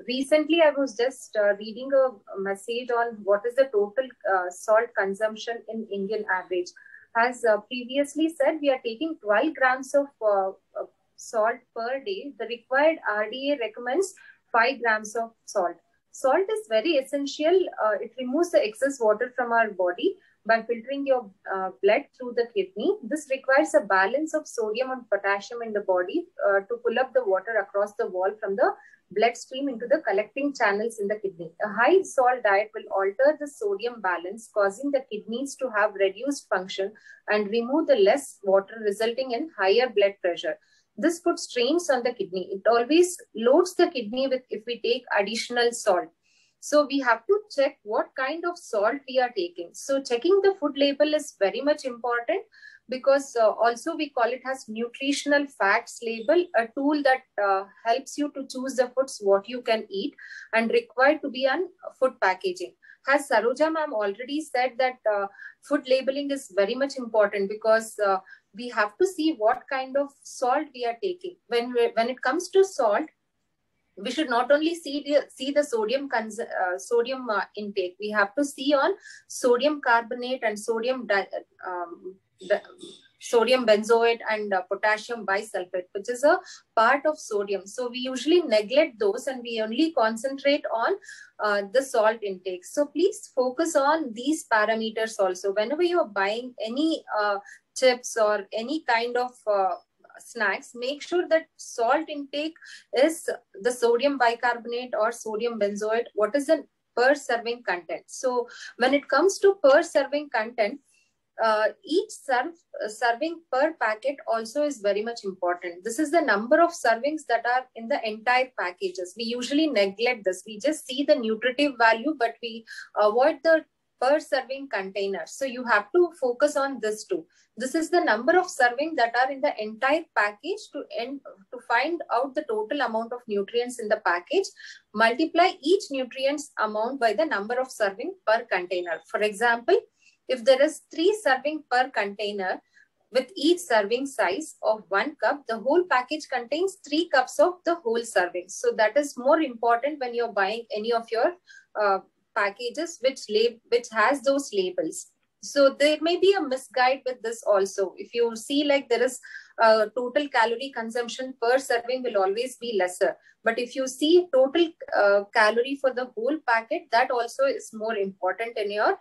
recently I was just reading a message on what is the total salt consumption in Indian average. As previously said, we are taking 12 grams of salt per day. The required RDA recommends 5 grams of salt. Salt is very essential. It removes the excess water from our body, by filtering your blood through the kidney. This requires a balance of sodium and potassium in the body to pull up the water across the wall from the bloodstream into the collecting channels in the kidney. A high salt diet will alter the sodium balance, causing the kidneys to have reduced function and remove the less water, resulting in higher blood pressure. This puts strains on the kidney. It always loads the kidney with if we take additional salt. So we have to check what kind of salt we are taking. So checking the food label is very much important, because also we call it as nutritional facts label, a tool that helps you to choose the foods what you can eat and required to be on food packaging. As Saroja ma'am already said that food labeling is very much important, because we have to see what kind of salt we are taking. When it comes to salt, we should not only see the sodium intake. We have to see on sodium carbonate and sodium benzoate and potassium bisulfate, which is a part of sodium. So we usually neglect those and we only concentrate on the salt intake. So please focus on these parameters also. Whenever you are buying any chips or any kind of snacks, make sure that salt intake is the sodium bicarbonate or sodium benzoate. What is the per serving content? So when it comes to per serving content, each serving per packet also is very much important. This is the number of servings that are in the entire packages. We usually neglect this. We just see the nutritive value, but we avoid the per serving container. So you have to focus on this too. This is the number of servings that are in the entire package to find out the total amount of nutrients in the package. Multiply each nutrients amount by the number of serving per container. For example, if there is 3 serving per container with each serving size of 1 cup, the whole package contains 3 cups of the whole serving. So that is more important when you're buying any of your packages which has those labels. So there may be a misguide with this also. If you see like there is total calorie consumption per serving will always be lesser. But if you see total calorie for the whole packet, that also is more important in your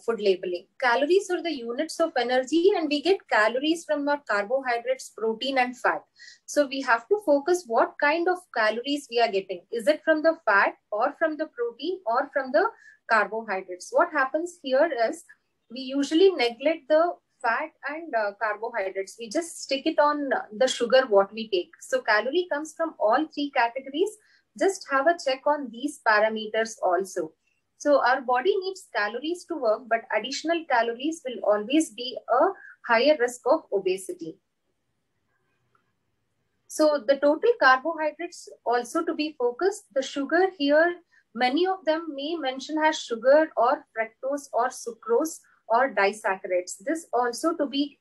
food labeling. Calories are the units of energy, and we get calories from our carbohydrates, protein and fat. So we have to focus what kind of calories we are getting. Is it from the fat or from the protein or from the carbohydrates? What happens here is we usually neglect the fat and carbohydrates. We just stick it on the sugar what we take. So calorie comes from all 3 categories. Just have a check on these parameters also. So our body needs calories to work, but additional calories will always be a higher risk of obesity. So the total carbohydrates also to be focused. The sugar here, many of them may mention as sugar or fructose or sucrose or disaccharides. This also to be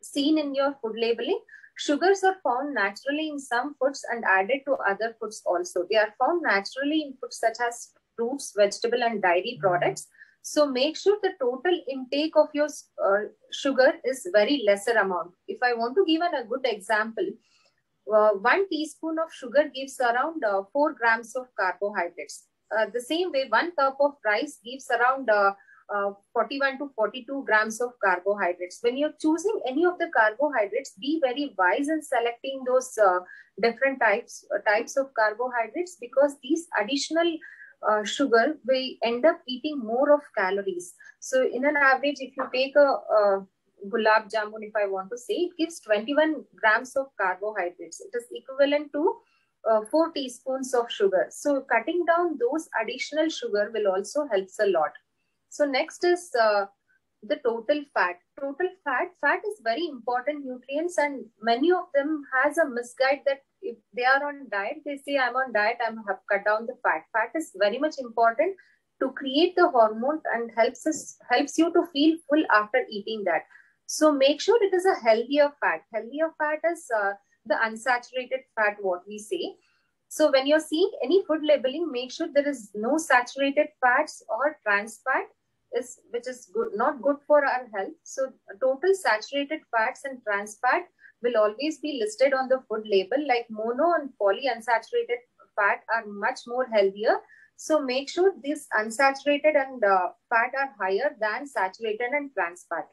seen in your food labeling. Sugars are found naturally in some foods and added to other foods also. They are found naturally in foods such as fruits, vegetable and dairy products. So make sure the total intake of your sugar is very lesser amount. If I want to give a good example, 1 teaspoon of sugar gives around 4 grams of carbohydrates. The same way, 1 cup of rice gives around 41 to 42 grams of carbohydrates. When you're choosing any of the carbohydrates, be very wise in selecting those different types of carbohydrates, because these additional sugar we end up eating more of calories. So in an average, if you take a gulab jamun, if I want to say, it gives 21 grams of carbohydrates. It is equivalent to 4 teaspoons of sugar. So cutting down those additional sugar will also help a lot. So next is the total fat. Total fat is very important nutrients, and many of them has a misguide that if they are on diet, they say I'm on diet, I have cut down the fat. Fat is very much important to create the hormone and helps you to feel full after eating that. So make sure it is a healthier fat. Healthier fat is the unsaturated fat, what we say. So when you're seeing any food labeling, make sure there is no saturated fats or trans fat, which is not good for our health. So total saturated fats and trans fat will always be listed on the food label. Like mono and polyunsaturated fat are much more healthier So make sure this unsaturated and fat are higher than saturated and trans fat.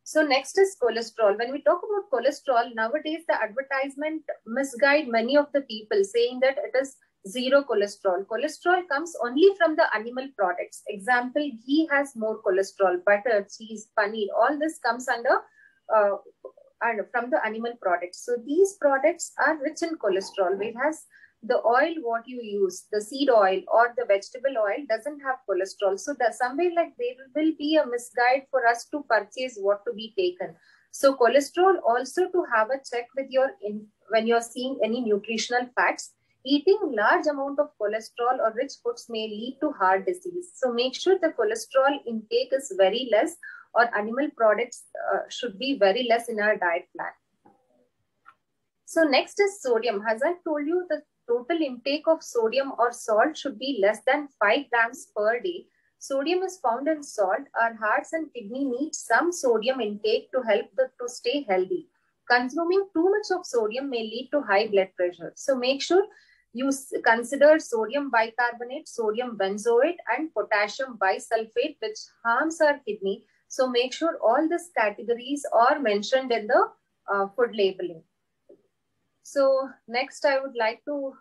So next is cholesterol. When we talk about cholesterol, nowadays the advertisement misguide many of the people saying that it is zero cholesterol. Cholesterol comes only from the animal products. Example, ghee has more cholesterol, butter, cheese, paneer, all this comes under and from the animal products. So these products are rich in cholesterol, whereas the oil what you use, the seed oil or the vegetable oil doesn't have cholesterol. So that somewhere like there will be a misguide for us to purchase what to be taken. So cholesterol also to have a check with your when you're seeing any nutritional facts. Eating large amount of cholesterol or rich foods may lead to heart disease. So make sure the cholesterol intake is very less, or animal products should be very less in our diet plan. So next is sodium. As I told you, the total intake of sodium or salt should be less than 5 grams per day. Sodium is found in salt. Our hearts and kidney need some sodium intake to help to stay healthy. Consuming too much of sodium may lead to high blood pressure. So make sure you consider sodium bicarbonate, sodium benzoate, and potassium bisulfate, which harms our kidney. So make sure all these categories are mentioned in the food labeling. So next, I would like to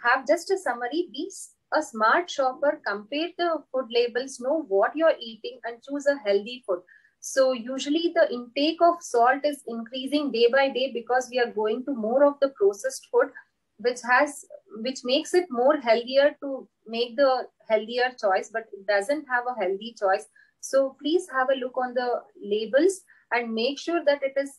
have just a summary. Be a smart shopper, compare the food labels, know what you're eating, and choose a healthy food. So usually the intake of salt is increasing day by day because we are going to more of the processed food, which makes it more healthier to make the healthier choice, but it doesn't have a healthy choice. So please have a look on the labels and make sure that it is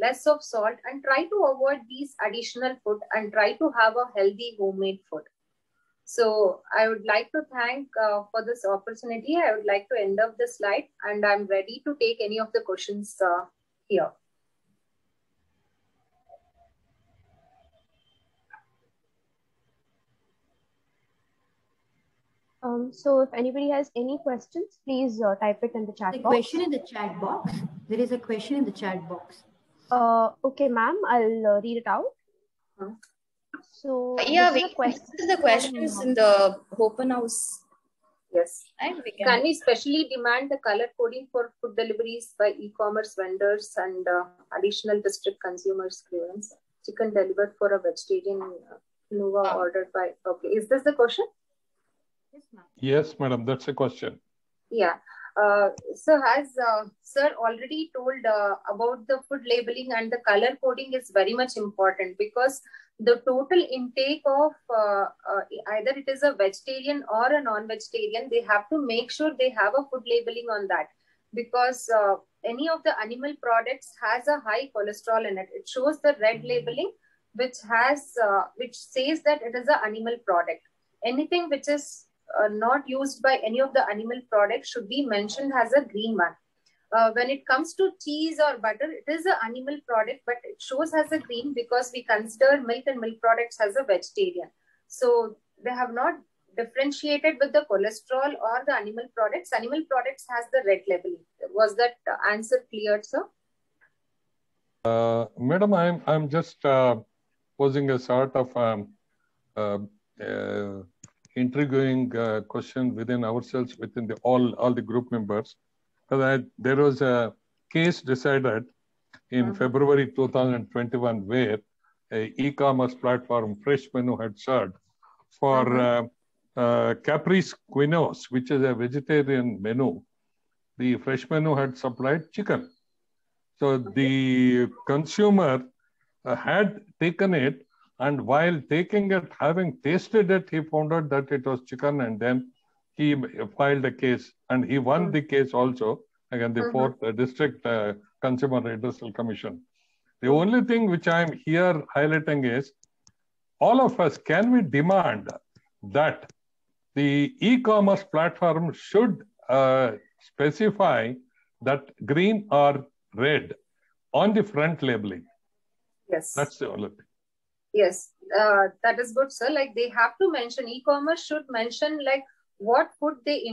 less of salt, and try to avoid these additional food and try to have a healthy homemade food. So I would like to thank for this opportunity. I would like to end up the slide, and I'm ready to take any of the questions here. So if anybody has any questions, please type it in the chat box. Question in the chat box. There is a question in the chat box. Okay, ma'am, I'll read it out. So yeah, we can answer the questions in the open house. Yes. Can we specially demand the color coding for food deliveries by e-commerce vendors and additional district consumers clearance? Chicken delivered for a vegetarian Nova ordered by. Okay, is this the question? Yes, madam, that's a question. Yeah. So as sir already told about the food labeling and the color coding is very much important, because the total intake of either it is a vegetarian or a non-vegetarian, they have to make sure they have a food labeling on that, because any of the animal products has a high cholesterol in it. It shows the red labeling, which says that it is an animal product. Anything which is not used by any of the animal products should be mentioned as a green one. When it comes to cheese or butter, it is an animal product, but it shows as a green because we consider milk and milk products as a vegetarian. So they have not differentiated with the cholesterol or the animal products. Animal products has the red labeling. Was that answer clear, sir? Madam, I'm just posing a sort of intriguing question within ourselves, within all the group members. There was a case decided in February 2021 where a e-commerce platform Fresh Menu had served for Caprice Quinos, which is a vegetarian menu. The Fresh Menu had supplied chicken. So the consumer had taken it, and while taking it, having tasted it, he found out that it was chicken, and then he filed a case, and he won the case also against the 4th District Consumer Redressal Commission. The only thing which I'm here highlighting is, all of us, can we demand that the e-commerce platform should specify that green or red on the front labeling? Yes. That's the only thing. Yes, that is good, sir. Like they have to mention, e-commerce should mention like what food they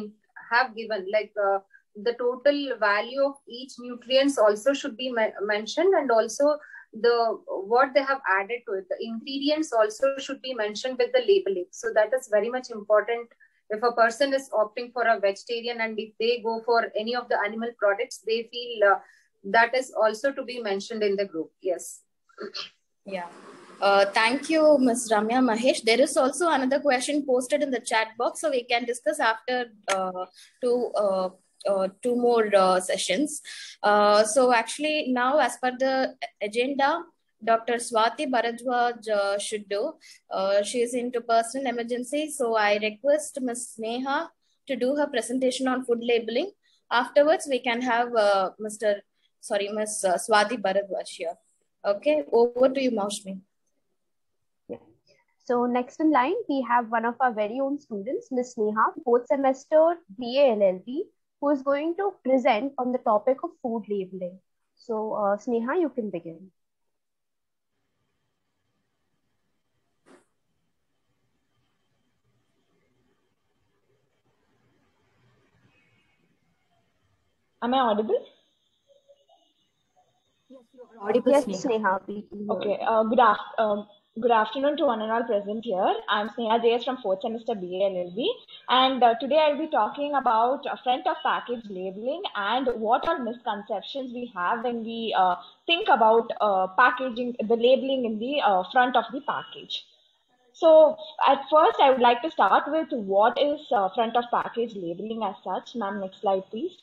have given, like the total value of each nutrients also should be mentioned, and also what they have added to it. The ingredients also should be mentioned with the labeling. So that is very much important. If a person is opting for a vegetarian and if they go for any of the animal products, they feel that is also to be mentioned in the group. Yes. Yeah. Thank you, Ms. Ramya Mahesh. There is also another question posted in the chat box, so we can discuss after two more sessions. So actually now, as per the agenda, Dr. Swati Bharadwaj should do. She is into personal emergency, so I request Ms. Sneha to do her presentation on food labeling. Afterwards, we can have Ms. Swati Bharadwaj here. Okay, over to you, Maushmi. Yeah. So next in line, we have one of our very own students, Ms. Sneha, 4th semester BA LLB, who is going to present on the topic of food labeling. So Sneha, you can begin. Am I audible? Yes, you are audible. Yes, Sneha. Okay. Good afternoon to one and all present here. I'm Sneha JS from 4th semester BA LLB, and today I'll be talking about front of package labeling and what are misconceptions we have when we think about packaging, the labeling in the front of the package. So at first, I would like to start with what is front of package labeling as such. Ma'am, next slide, please.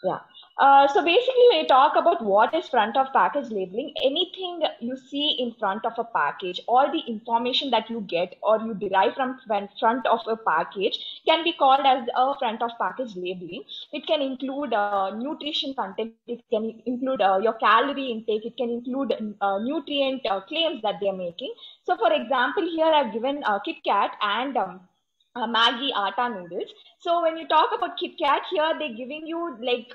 Yeah. So basically, when you talk about what is front of package labeling, anything you see in front of a package, all the information that you get or you derive from front of a package can be called as a front of package labeling. It can include nutrition content, it can include your calorie intake, it can include nutrient claims that they are making. So for example, here I've given Kit Kat and Maggi atta noodles. So when you talk about Kit Kat, here they're giving you like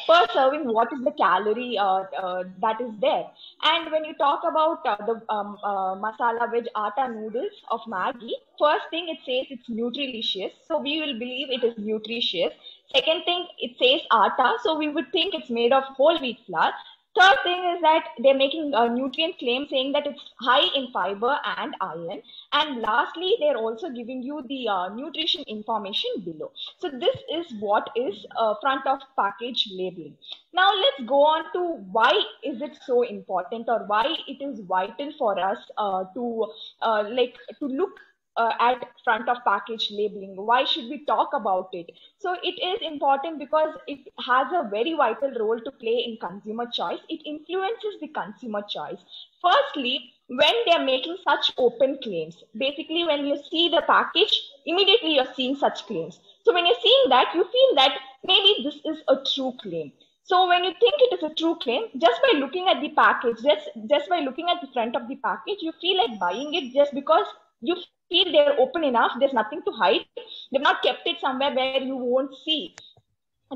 per serving what is the calorie that is there. And when you talk about the masala veg atta noodles of Maggi, first thing it says it's nutritious, so we will believe it is nutritious. Second thing, it says atta, so we would think it's made of whole wheat flour. Third thing is that they're making a nutrient claim saying that it's high in fiber and iron. And lastly, they're also giving you the nutrition information below. So this is what is front of package labeling. Now let's go on to why is it so important or why it is vital for us to look at front of package labeling. Why should we talk about it? So it is important because it has a very vital role to play in consumer choice. It influences the consumer choice. Firstly, when they're making such open claims, basically when you see the package, immediately you're seeing such claims. So when you're seeing that, you feel that maybe this is a true claim. So when you think it is a true claim, just by looking at the package, just by looking at the front of the package, you feel like buying it just because you feel they're open enough, there's nothing to hide. They've not kept it somewhere where you won't see.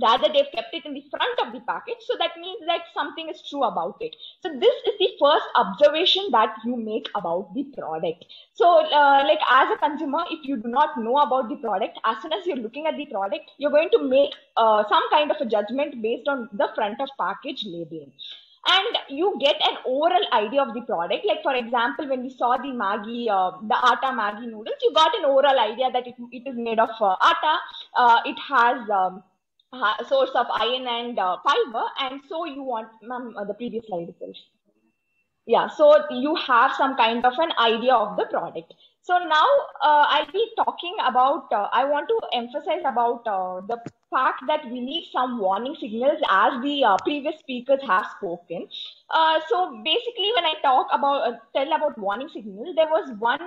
Rather, they've kept it in the front of the package. So that means that something is true about it. So this is the first observation that you make about the product. So like as a consumer, if you do not know about the product, as soon as you're looking at the product, you're going to make some kind of a judgment based on the front of package labeling. And you get an overall idea of the product. Like for example, when we saw the Maggi, the atta Maggi noodles, you got an overall idea that it is made of atta. It has source of iron and fiber, and so you want, ma'am, the previous slide itself. Yeah, so you have some kind of an idea of the product. So now I'll be talking about, I want to emphasize about the fact that we need some warning signals as the previous speakers have spoken. So basically when I talk about, tell about warning signal, there was one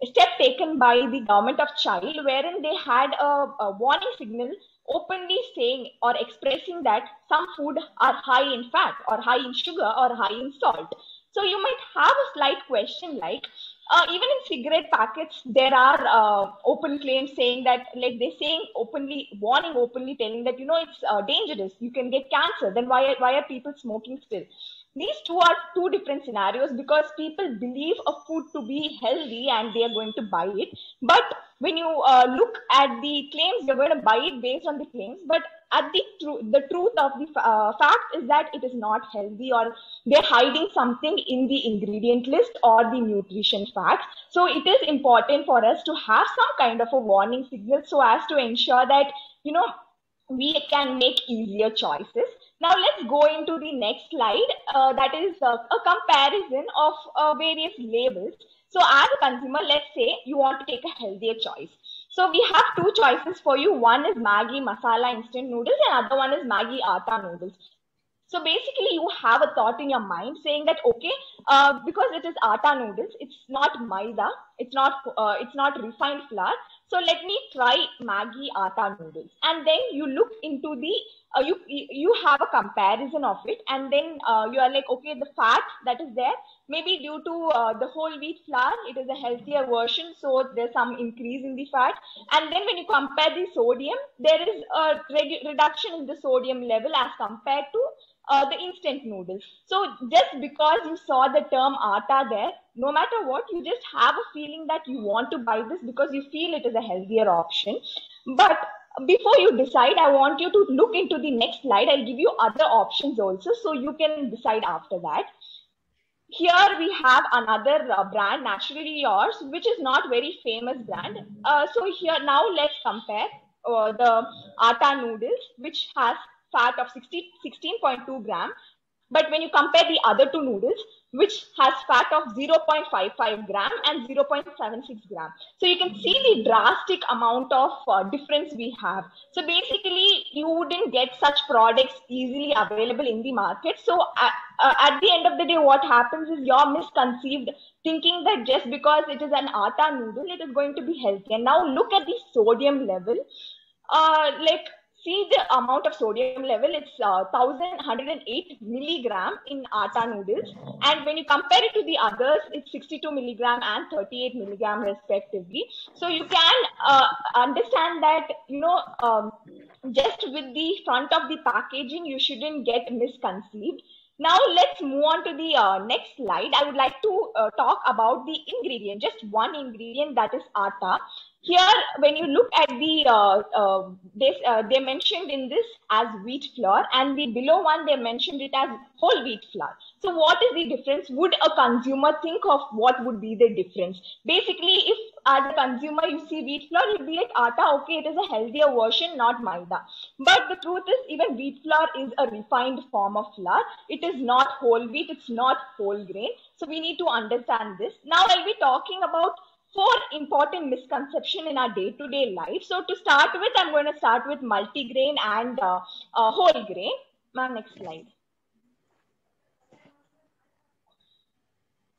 step taken by the government of Chile wherein they had a warning signal openly saying or expressing that some food are high in fat or high in sugar or high in salt. So you might have a slight question like, even in cigarette packets, there are open claims saying that, like they're saying openly, warning openly, telling that, you know, it's dangerous, you can get cancer, then why are people smoking still? These two are two different scenarios because people believe a food to be healthy and they are going to buy it. But when you look at the claims, you're going to buy it based on the claims. But at the truth of the fact is that it is not healthy, or they're hiding something in the ingredient list or the nutrition facts. So it is important for us to have some kind of a warning signal so as to ensure that, we can make easier choices. Now let's go into the next slide. That is a comparison of various labels. So as a consumer, let's say you want to take a healthier choice. So we have two choices for you. One is Maggi Masala Instant Noodles and other one is Maggi Atta Noodles. So basically you have a thought in your mind saying that, okay, because it is Atta Noodles, it's not Maida, it's not refined flour. So let me try Maggi Atta Noodles. And then you look into the, you have a comparison of it. And then you are like, okay, the fat that is there, maybe due to the whole wheat flour, it is a healthier version. So there's some increase in the fat. And then when you compare the sodium, there is a reduction in the sodium level as compared to the instant noodles. So just because you saw the term Atta there, no matter what, you just have a feeling that you want to buy this because you feel it is a healthier option. But before you decide, I want you to look into the next slide. I'll give you other options also, so you can decide after that. Here we have another brand, Naturally Yours, which is not very famous brand. So here now let's compare the Atta noodles, which has fat of 16.2 gram. But when you compare the other two noodles, which has fat of 0.55 gram and 0.76 gram. So you can see the drastic amount of difference we have. So basically, you wouldn't get such products easily available in the market. So at the end of the day, what happens is you're misconceived, thinking that just because it is an Atta noodle, it is going to be healthy. And now look at the sodium level. See the amount of sodium level, it's 1108 milligram in Atta noodles. And when you compare it to the others, it's 62 milligram and 38 milligram respectively. So you can understand that, just with the front of the packaging, you shouldn't get misconceived. Now let's move on to the next slide. I would like to talk about the ingredient, just one ingredient, that is Atta. Here, when you look at the, they mentioned in this as wheat flour, and the below one, they mentioned it as whole wheat flour. So what is the difference? Would a consumer think of what would be the difference? Basically, if as a consumer, you see wheat flour, you'll be like, Atta, okay, it is a healthier version, not Maida. But the truth is, even wheat flour is a refined form of flour. It is not whole wheat, it's not whole grain. So we need to understand this. Now I'll be talking about 4 important misconceptions in our day-to-day life. So to start with, I'm going to start with multigrain and whole grain. Ma'am, next slide.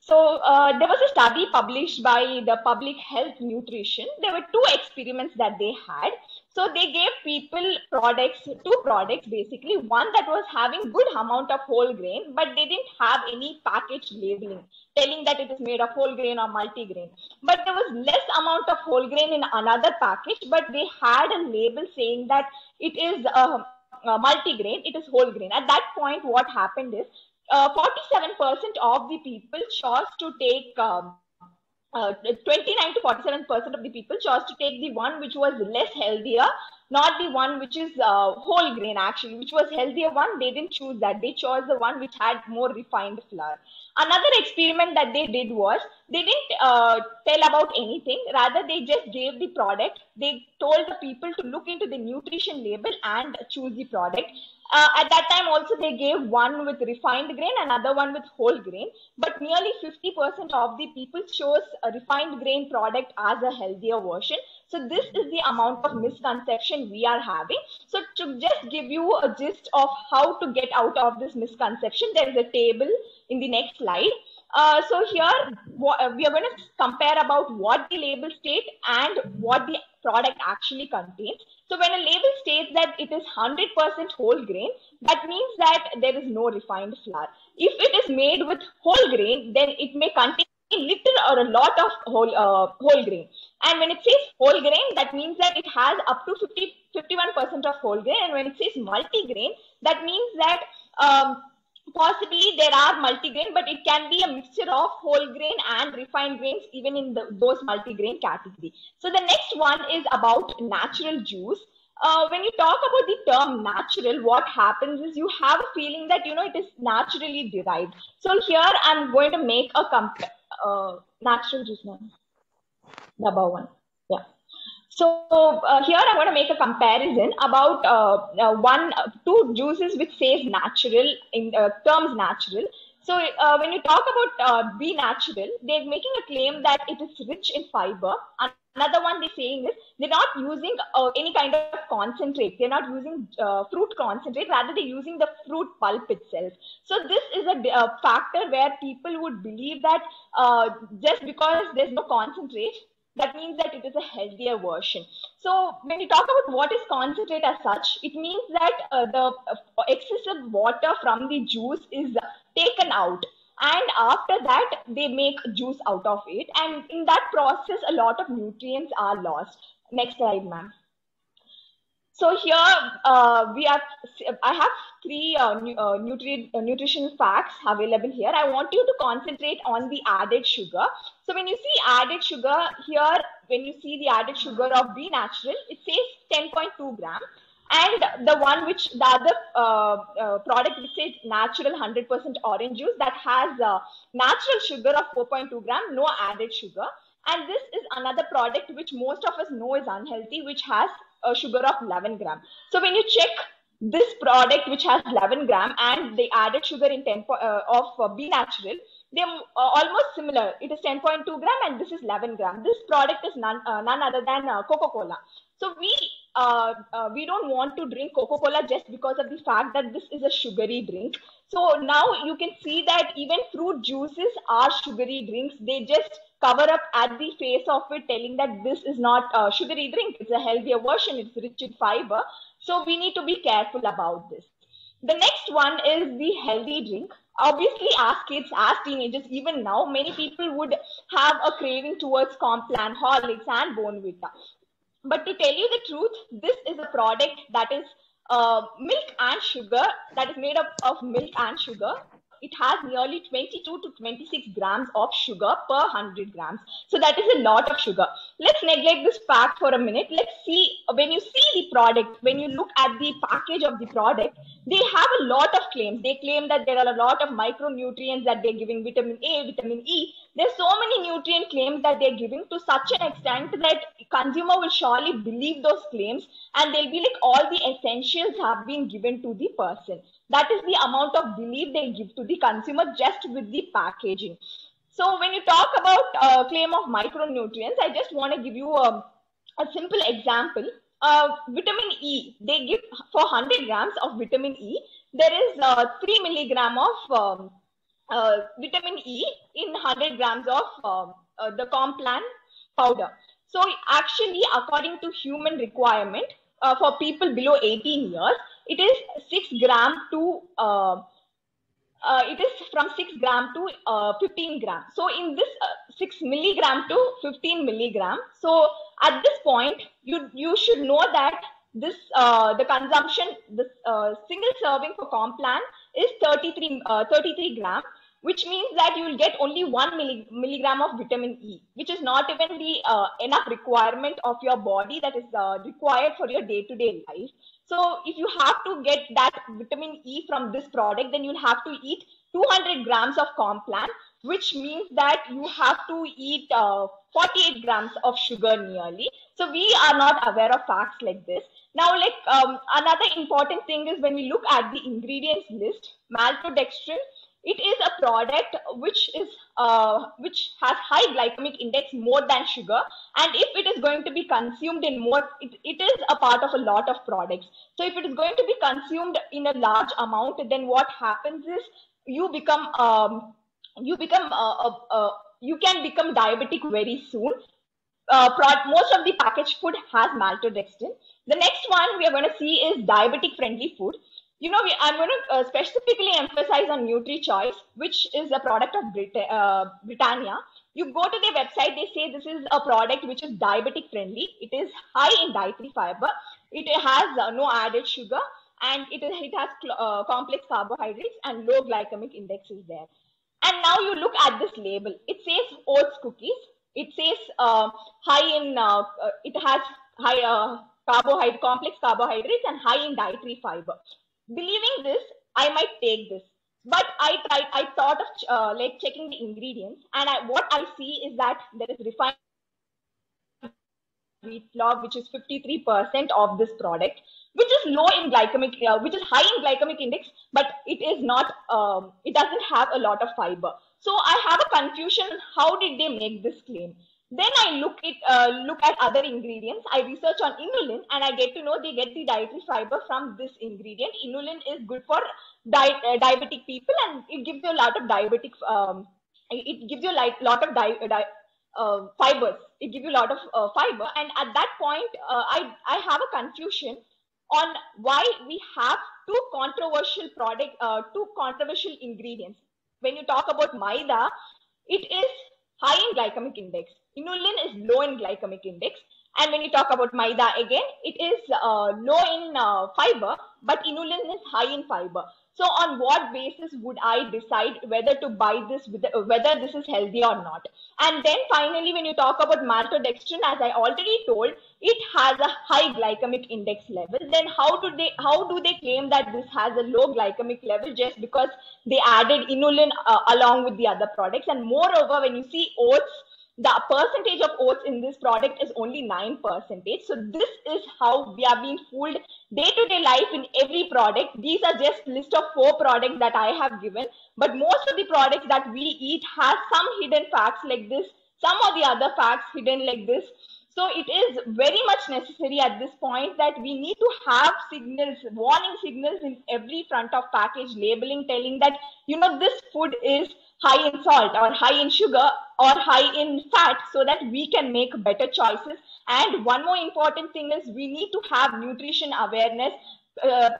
So there was a study published by the Public Health Nutrition. There were 2 experiments that they had. So they gave people two products basically. One that was having good amount of whole grain, but they didn't have any package labeling telling that it is made of whole grain or multigrain. But there was less amount of whole grain in another package, but they had a label saying that it is multigrain, it is whole grain. At that point, what happened is 47% of the people chose to take 29 to 47% of the people chose to take the one which was less healthier, not the one which is whole grain actually, which was healthier one. They didn't choose that. They chose the one which had more refined flour. Another experiment that they did was, they didn't tell about anything. Rather, they just gave the product. They told the people to look into the nutrition label and choose the product. At that time also, they gave one with refined grain, another one with whole grain. But nearly 50% of the people chose a refined grain product as a healthier version. So this is the amount of misconception we are having. So to just give you a gist of how to get out of this misconception, there is a table in the next slide. So here we are going to compare about what the label states and what the product actually contains. So when a label states that it is 100% whole grain, that means that there is no refined flour. If it is made with whole grain, then it may contain little or a lot of whole grain. And when it says whole grain, that means that it has up to 51% of whole grain. And when it says multigrain, that means that possibly there are multigrain, but it can be a mixture of whole grain and refined grains even in those multigrain category. So the next one is about natural juice. When you talk about the term natural, what happens is you have a feeling that, you know, it is naturally derived. So here I'm going to make a natural juice now. Number one. Yeah. So here I'm going to make a comparison about two juices which says natural in terms natural. So when you talk about Be Natural, they're making a claim that it is rich in fiber. Another one they're saying is they're not using any kind of concentrate. They're not using fruit concentrate. Rather, they're using the fruit pulp itself. So this is a factor where people would believe that just because there's no concentrate, that means that it is a healthier version. So when you talk about what is concentrate as such, it means that the excessive water from the juice is taken out. And after that, they make juice out of it. And in that process, a lot of nutrients are lost. Next slide, ma'am. So here I have three nutrition facts available here. I want you to concentrate on the added sugar. So when you see added sugar here, when you see the added sugar of Be Natural, it says 10.2 gram. And the one which the other product which says natural 100% orange juice, that has natural sugar of 4.2 gram, no added sugar. And this is another product which most of us know is unhealthy, which has a sugar of 11 gram. So when you check this product which has 11 gram and the added sugar in of Be Natural, they're almost similar. It is 10.2 gram and this is 11 gram. This product is none other than Coca-Cola. So we don't want to drink Coca-Cola just because of the fact that this is a sugary drink. So now you can see that even fruit juices are sugary drinks. They just cover up at the face of it, telling that this is not a sugary drink. It's a healthier version. It's rich in fiber. So we need to be careful about this. The next one is the healthy drink. Obviously, as kids, as teenagers, even now, many people would have a craving towards Complan, Horlicks, and Bournvita. But to tell you the truth, this is a product that is milk and sugar, that is made up of milk and sugar. It has nearly 22 to 26 grams of sugar per 100 grams. So that is a lot of sugar. Let's neglect this fact for a minute. Let's see, when you see the product, when you look at the package of the product, they have a lot of claims. They claim that there are a lot of micronutrients that they're giving, vitamin A, vitamin E. There's so many nutrient claims that they're giving to such an extent that consumer will surely believe those claims, and they'll be like all the essentials have been given to the person. That is the amount of belief they give to the consumer just with the packaging. So when you talk about claim of micronutrients, I just want to give you a simple example. Vitamin E, they give for 100 grams of vitamin E, there is 3 milligram of vitamin E in 100 grams of the Complan powder. So actually, according to human requirement, for people below 18 years, it is 6 gram to it is from 6 gram to 15 gram. So in this 6 milligram to 15 milligram. So at this point, you should know that this the consumption, this single serving for Complan is 33 gram, which means that you will get only 1 milligram of vitamin E, which is not even the enough requirement of your body that is required for your day-to-day life. So if you have to get that vitamin E from this product, then you'll have to eat 200 grams of Complan, which means that you have to eat 48 grams of sugar nearly. So we are not aware of facts like this. Now, like another important thing is when we look at the ingredients list, maltodextrin, it is a product which is which has high glycemic index more than sugar, and if it is going to be consumed in more, it is a part of a lot of products. So if it is going to be consumed in a large amount, then what happens is you can become diabetic very soon. Most of the packaged food has maltodextrin. The next one we are going to see is diabetic friendly food. You know, I'm going to specifically emphasize on NutriChoice, which is a product of Britannia. You go to their website, they say this is a product which is diabetic friendly. It is high in dietary fiber. It has no added sugar, and it has complex carbohydrates and low glycemic index is there. And now you look at this label. It says oats cookies. It says high in, it has high complex carbohydrates and high in dietary fiber. Believing this, I might take this. But I thought of like checking the ingredients, and what I see is that there is refined wheat flour, which is 53% of this product, which is low in glycemic, which is high in glycemic index, but it is not, it doesn't have a lot of fiber. So I have a confusion. How did they make this claim? Then I look at other ingredients. I research on inulin, and I get to know they get the dietary fiber from this ingredient. Inulin is good for diabetic people, and it gives you a lot of diabetic. It gives you a lot of fibers. It gives you a lot of fiber, and at that point, I have a confusion on why we have two controversial ingredients. When you talk about maida, it is high in glycemic index. Inulin is low in glycemic index. And when you talk about maida again, it is low in fiber, but inulin is high in fiber. So on what basis would I decide whether to buy this, whether this is healthy or not? And then finally, when you talk about maltodextrin, as I already told, it has a high glycemic index level. Then how do they claim that this has a low glycemic level just because they added inulin along with the other products? And moreover, when you see oats, the percentage of oats in this product is only 9%. So this is how we are being fooled day-to-day life in every product. These are just list of 4 products that I have given, but most of the products that we eat have some hidden facts like this, some of the other facts hidden like this. So it is very much necessary at this point that we need to have signals, warning signals in every front of package labeling telling that, you know, this food is high in salt or high in sugar or high in fat, so that we can make better choices. And one more important thing is we need to have nutrition awareness.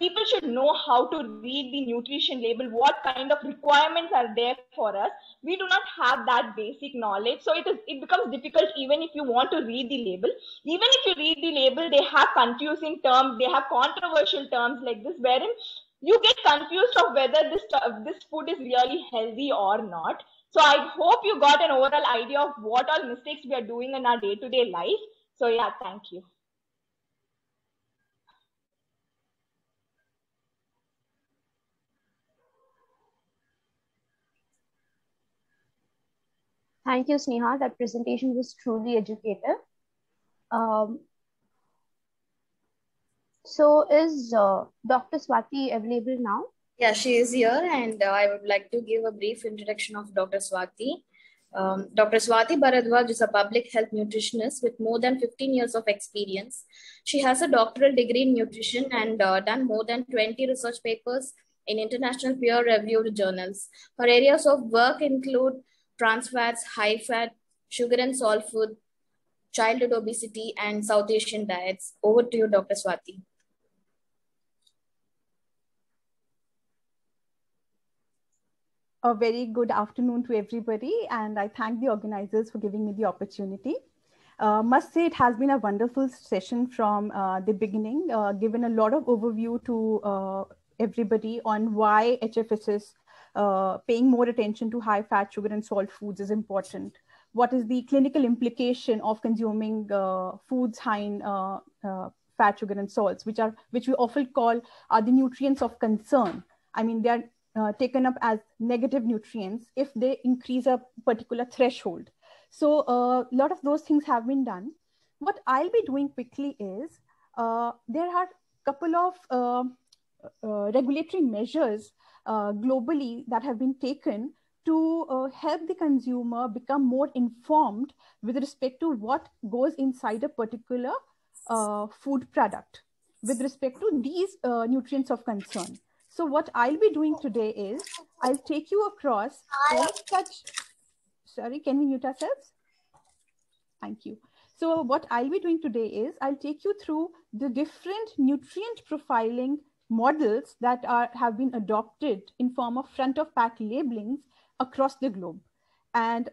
People should know how to read the nutrition label, what kind of requirements are there for us. We do not have that basic knowledge, so it becomes difficult even if you want to read the label. Even if you read the label, they have confusing terms, they have controversial terms like this, wherein you get confused of whether this food is really healthy or not. So I hope you got an overall idea of what all mistakes we are doing in our day-to-day life. So yeah, thank you. Thank you, Sneha. That presentation was truly educative. So is Dr. Swati available now? Yeah, she is here, and I would like to give a brief introduction of Dr. Swati. Dr. Swati Bharadwaj is a public health nutritionist with more than 15 years of experience. She has a doctoral degree in nutrition and done more than 20 research papers in international peer-reviewed journals. Her areas of work include trans fats, high fat, sugar and salt food, childhood obesity, and South Asian diets. Over to you, Dr. Swati. A very good afternoon to everybody, and I thank the organizers for giving me the opportunity. Must say it has been a wonderful session from the beginning, given a lot of overview to everybody on why HFSS paying more attention to high fat, sugar and salt foods is important. What is the clinical implication of consuming foods high in fat, sugar and salts, which we often call are the nutrients of concern. I mean, they are taken up as negative nutrients if they increase a particular threshold. So a lot of those things have been done. What I'll be doing quickly is there are a couple of regulatory measures globally that have been taken to help the consumer become more informed with respect to what goes inside a particular food product with respect to these nutrients of concern. So what I'll be doing today is I'll take you across such, sorry, can we mute ourselves? Thank you. So what I'll be doing today is I'll take you through the different nutrient profiling models that have been adopted in form of front of pack labelings across the globe, and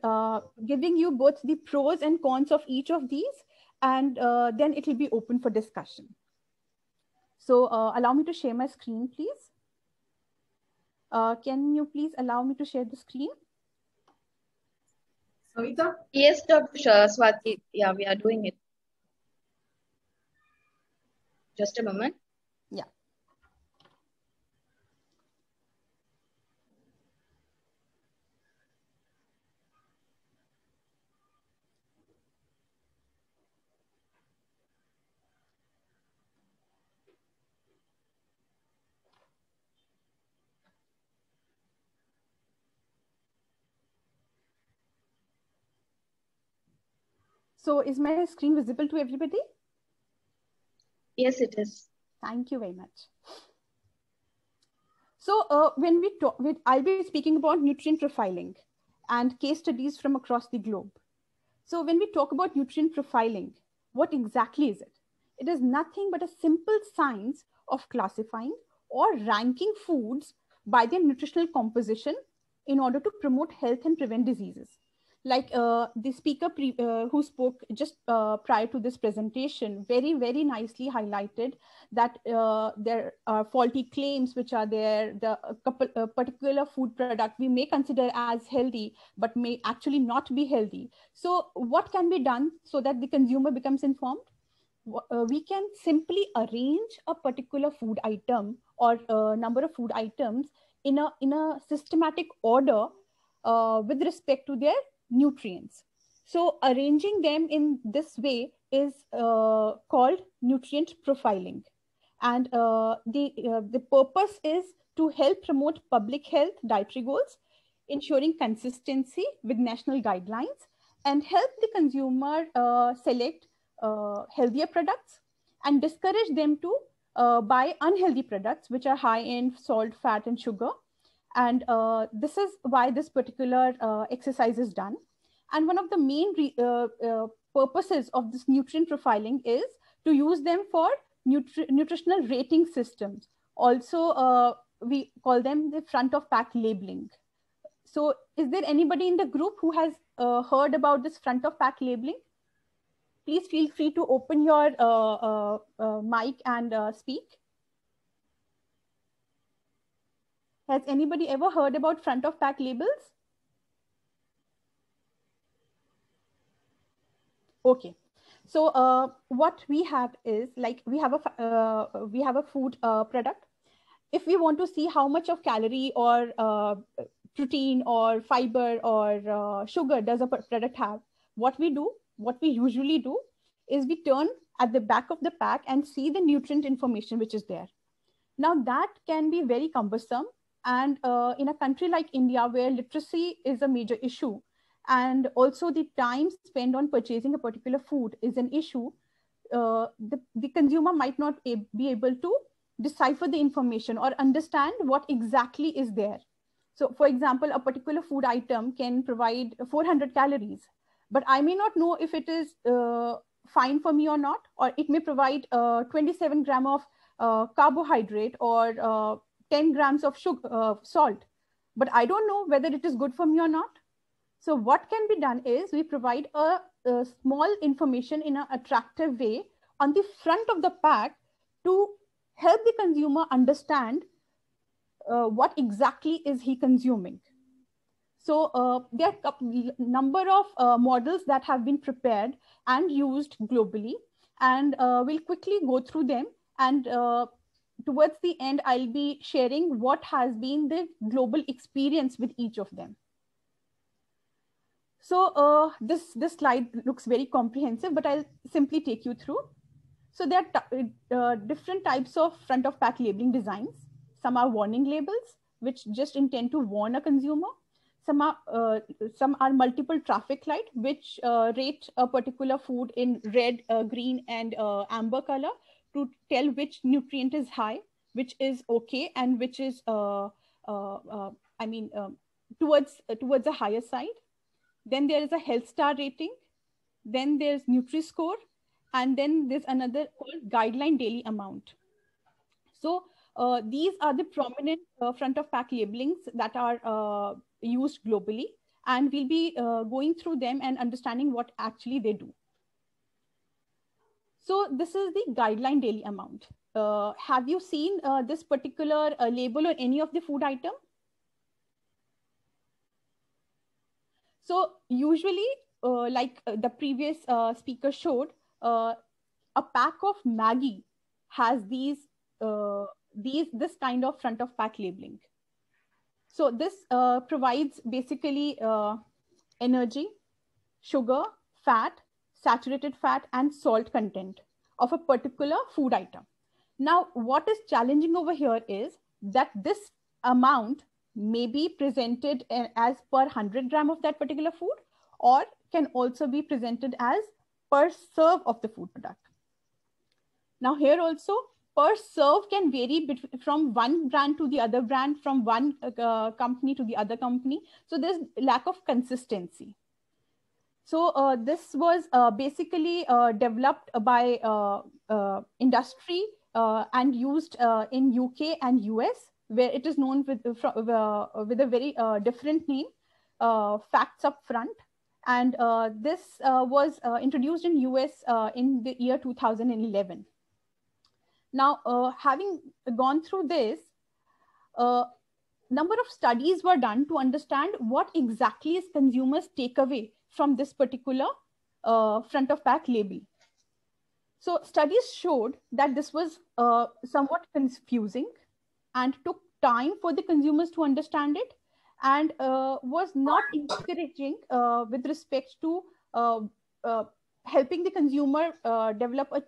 giving you both the pros and cons of each of these, and then it will be open for discussion. So allow me to share my screen, please. Can you please allow me to share the screen? Savita? Yes, Dr. Swati. Yeah, we are doing it. Just a moment. Yeah. So is my screen visible to everybody? Yes, it is. Thank you very much. So when we talk, I'll be speaking about nutrient profiling and case studies from across the globe. So when we talk about nutrient profiling, what exactly is it? It is nothing but a simple science of classifying or ranking foods by their nutritional composition in order to promote health and prevent diseases. Like the speaker who spoke just prior to this presentation very, very nicely highlighted that there are faulty claims which are there, a particular food product we may consider as healthy, but may actually not be healthy. So what can be done so that the consumer becomes informed? We can simply arrange a particular food item or number of food items in a systematic order with respect to their nutrients. So arranging them in this way is called nutrient profiling. And the purpose is to help promote public health dietary goals, ensuring consistency with national guidelines, and help the consumer select healthier products and discourage them to buy unhealthy products which are high in salt, fat, and sugar. And this is why this particular exercise is done. And one of the main purposes of this nutrient profiling is to use them for nutritional rating systems. Also, we call them the front of pack labeling. So is there anybody in the group who has heard about this front of pack labeling? Please feel free to open your mic and speak. Has anybody ever heard about front of pack labels? Okay. So what we have is, like, we have a food product. If we want to see how much of calorie or protein or fiber or sugar does a product have, what we usually do is we turn at the back of the pack and see the nutrient information which is there. Now that can be very cumbersome, and in a country like India where literacy is a major issue, and also the time spent on purchasing a particular food is an issue, the consumer might not be able to decipher the information or understand what exactly is there. So for example, a particular food item can provide 400 calories, but I may not know if it is fine for me or not, or it may provide 27 grams of carbohydrate or 10 grams of sugar, salt, but I don't know whether it is good for me or not. So what can be done is we provide a small information in an attractive way on the front of the pack to help the consumer understand what exactly is he consuming. So there are a number of models that have been prepared and used globally, and we'll quickly go through them, and towards the end, I'll be sharing what has been the global experience with each of them. So this slide looks very comprehensive, but I'll simply take you through. So there are different types of front of pack labeling designs. Some are warning labels, which just intend to warn a consumer. Some are multiple traffic light, which rate a particular food in red, green, and amber color to tell which nutrient is high, which is okay, and which is towards a higher side. Then there is a health star rating. Then there's Nutri-Score, and then there's another called guideline daily amount. So these are the prominent front of pack labelings that are used globally, and we'll be going through them and understanding what actually they do. So this is the guideline daily amount. Have you seen this particular label on any of the food item? So usually, like the previous speaker showed, a pack of Maggi has this kind of front of pack labeling. So this provides basically energy, sugar, fat, saturated fat, and salt content of a particular food item. Now, what is challenging over here is that this amount may be presented as per 100 gram of that particular food, or can also be presented as per serve of the food product. Now here also, per serve can vary from one brand to the other brand, from one company to the other company. So there's lack of consistency. So this was basically developed by industry and used in UK and US, where it is known with a very different name, Facts Up Front. And this was introduced in US in the year 2011. Now, having gone through this, number of studies were done to understand what exactly is consumers' takeaway from this particular front of pack label. So studies showed that this was somewhat confusing and took time for the consumers to understand it, and was not encouraging with respect to helping the consumer develop a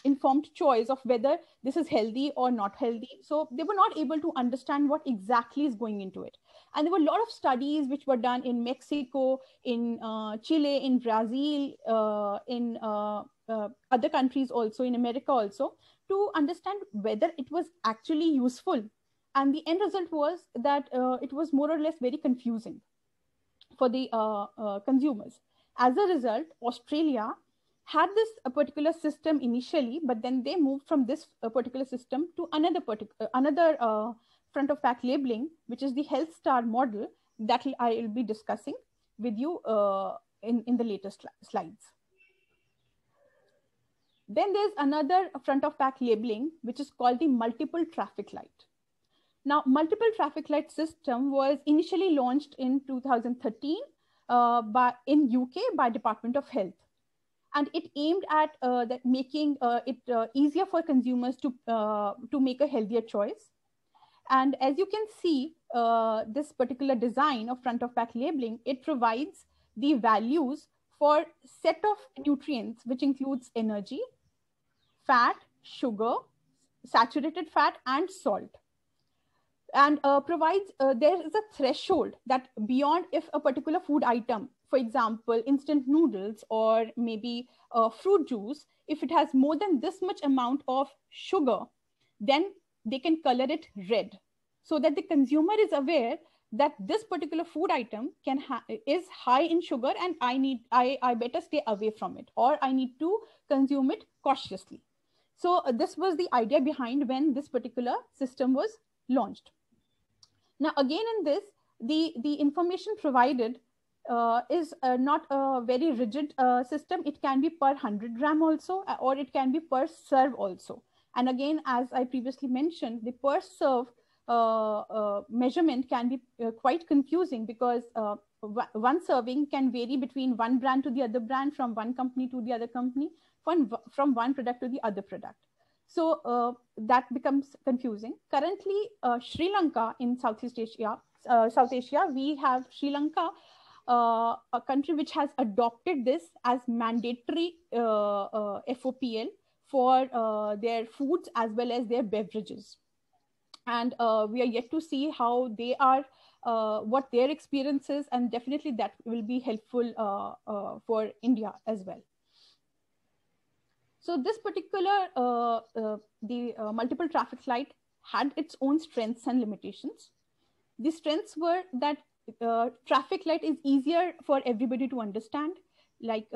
informed choice of whether this is healthy or not healthy. So they were not able to understand what exactly is going into it. And there were a lot of studies which were done in Mexico, in Chile, in Brazil, in other countries also, in America also, to understand whether it was actually useful. And the end result was that it was more or less very confusing for the consumers. As a result, Australia had this particular system initially, but then they moved from this particular system to another front of pack labeling, which is the Health Star model that I will be discussing with you in the later slides. Then there's another front of pack labeling, which is called the multiple traffic light. Now, multiple traffic light system was initially launched in 2013 in UK by Department of Health. And it aimed at making it easier for consumers to make a healthier choice. And as you can see, this particular design of front of pack labeling, it provides the values for set of nutrients, which includes energy, fat, sugar, saturated fat, and salt. And provides, there is a threshold that beyond, if a particular food item, for example, instant noodles or maybe fruit juice, if it has more than this much amount of sugar, then they can color it red, so that the consumer is aware that this particular food item is high in sugar, and I better stay away from it, or I need to consume it cautiously. So this was the idea behind when this particular system was launched. Now, again, in this, the information provided is not a very rigid system. It can be per 100 gram also, or it can be per serve also. And again, as I previously mentioned, the per serve measurement can be quite confusing, because one serving can vary between one brand to the other brand, from one company to the other company, from one product to the other product. So that becomes confusing. Currently, Sri Lanka in South Asia, we have Sri Lanka, a country which has adopted this as mandatory FOPL for their foods as well as their beverages. And we are yet to see how they are, what their experience is, and definitely that will be helpful for India as well. So this particular, the multiple traffic light had its own strengths and limitations. The strengths were that traffic light is easier for everybody to understand, like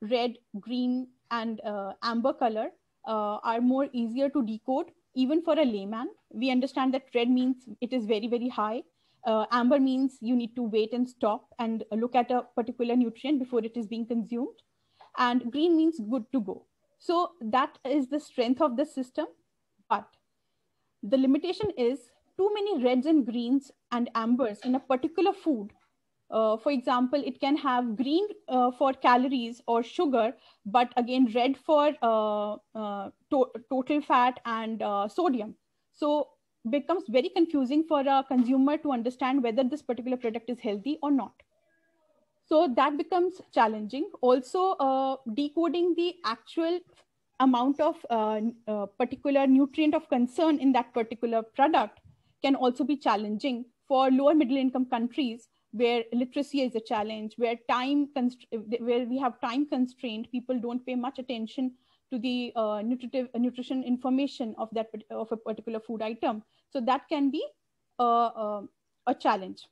red, green, and amber color are more easier to decode, even for a layman. We understand that red means it is very, very high. Amber means you need to wait and stop and look at a particular nutrient before it is being consumed. And green means good to go. So that is the strength of the system. But the limitation is too many reds and greens and ambers in a particular food. For example, it can have green for calories or sugar, but again red for total fat and sodium. So becomes very confusing for a consumer to understand whether this particular product is healthy or not. So that becomes challenging. Also, decoding the actual amount of particular nutrient of concern in that particular product can also be challenging for lower middle income countries, where literacy is a challenge, where we have time constraint. People don't pay much attention to the nutrition information of a particular food item. So that can be a challenge.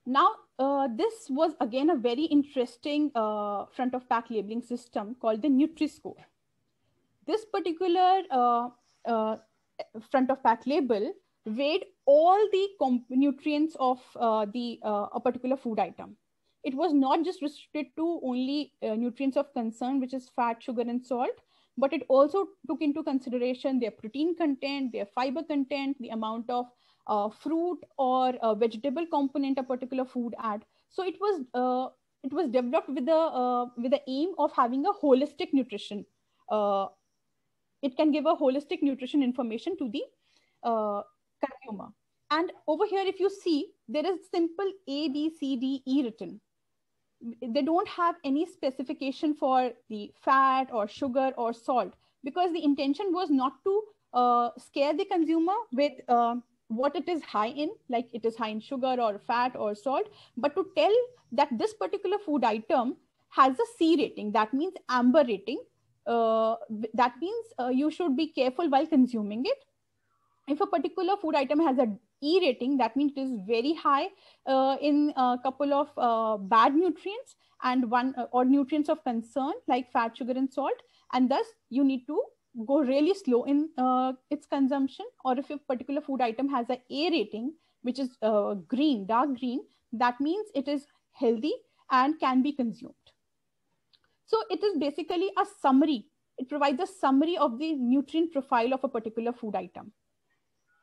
Now, this was again a very interesting front of pack labeling system called the Nutri-Score. This particular front of pack label weighed all the nutrients of a particular food item. It was not just restricted to only nutrients of concern, which is fat, sugar, and salt, but it also took into consideration their protein content, their fiber content, the amount of fruit or vegetable component a particular food add. So it was developed with the aim of having a holistic nutrition. It can give a holistic nutrition information to the consumer. And over here, if you see, there is simple A, B, C, D, E written. They don't have any specification for the fat or sugar or salt, because the intention was not to scare the consumer with what it is high in, like it is high in sugar or fat or salt, but to tell that this particular food item has a C rating. That means amber rating. That means you should be careful while consuming it. If a particular food item has a E rating, that means it is very high in a couple of bad nutrients and or nutrients of concern like fat, sugar, and salt, and thus you need to go really slow in its consumption. Or if a particular food item has an A rating, which is green, dark green, that means it is healthy and can be consumed. So it is basically a summary. It provides a summary of the nutrient profile of a particular food item.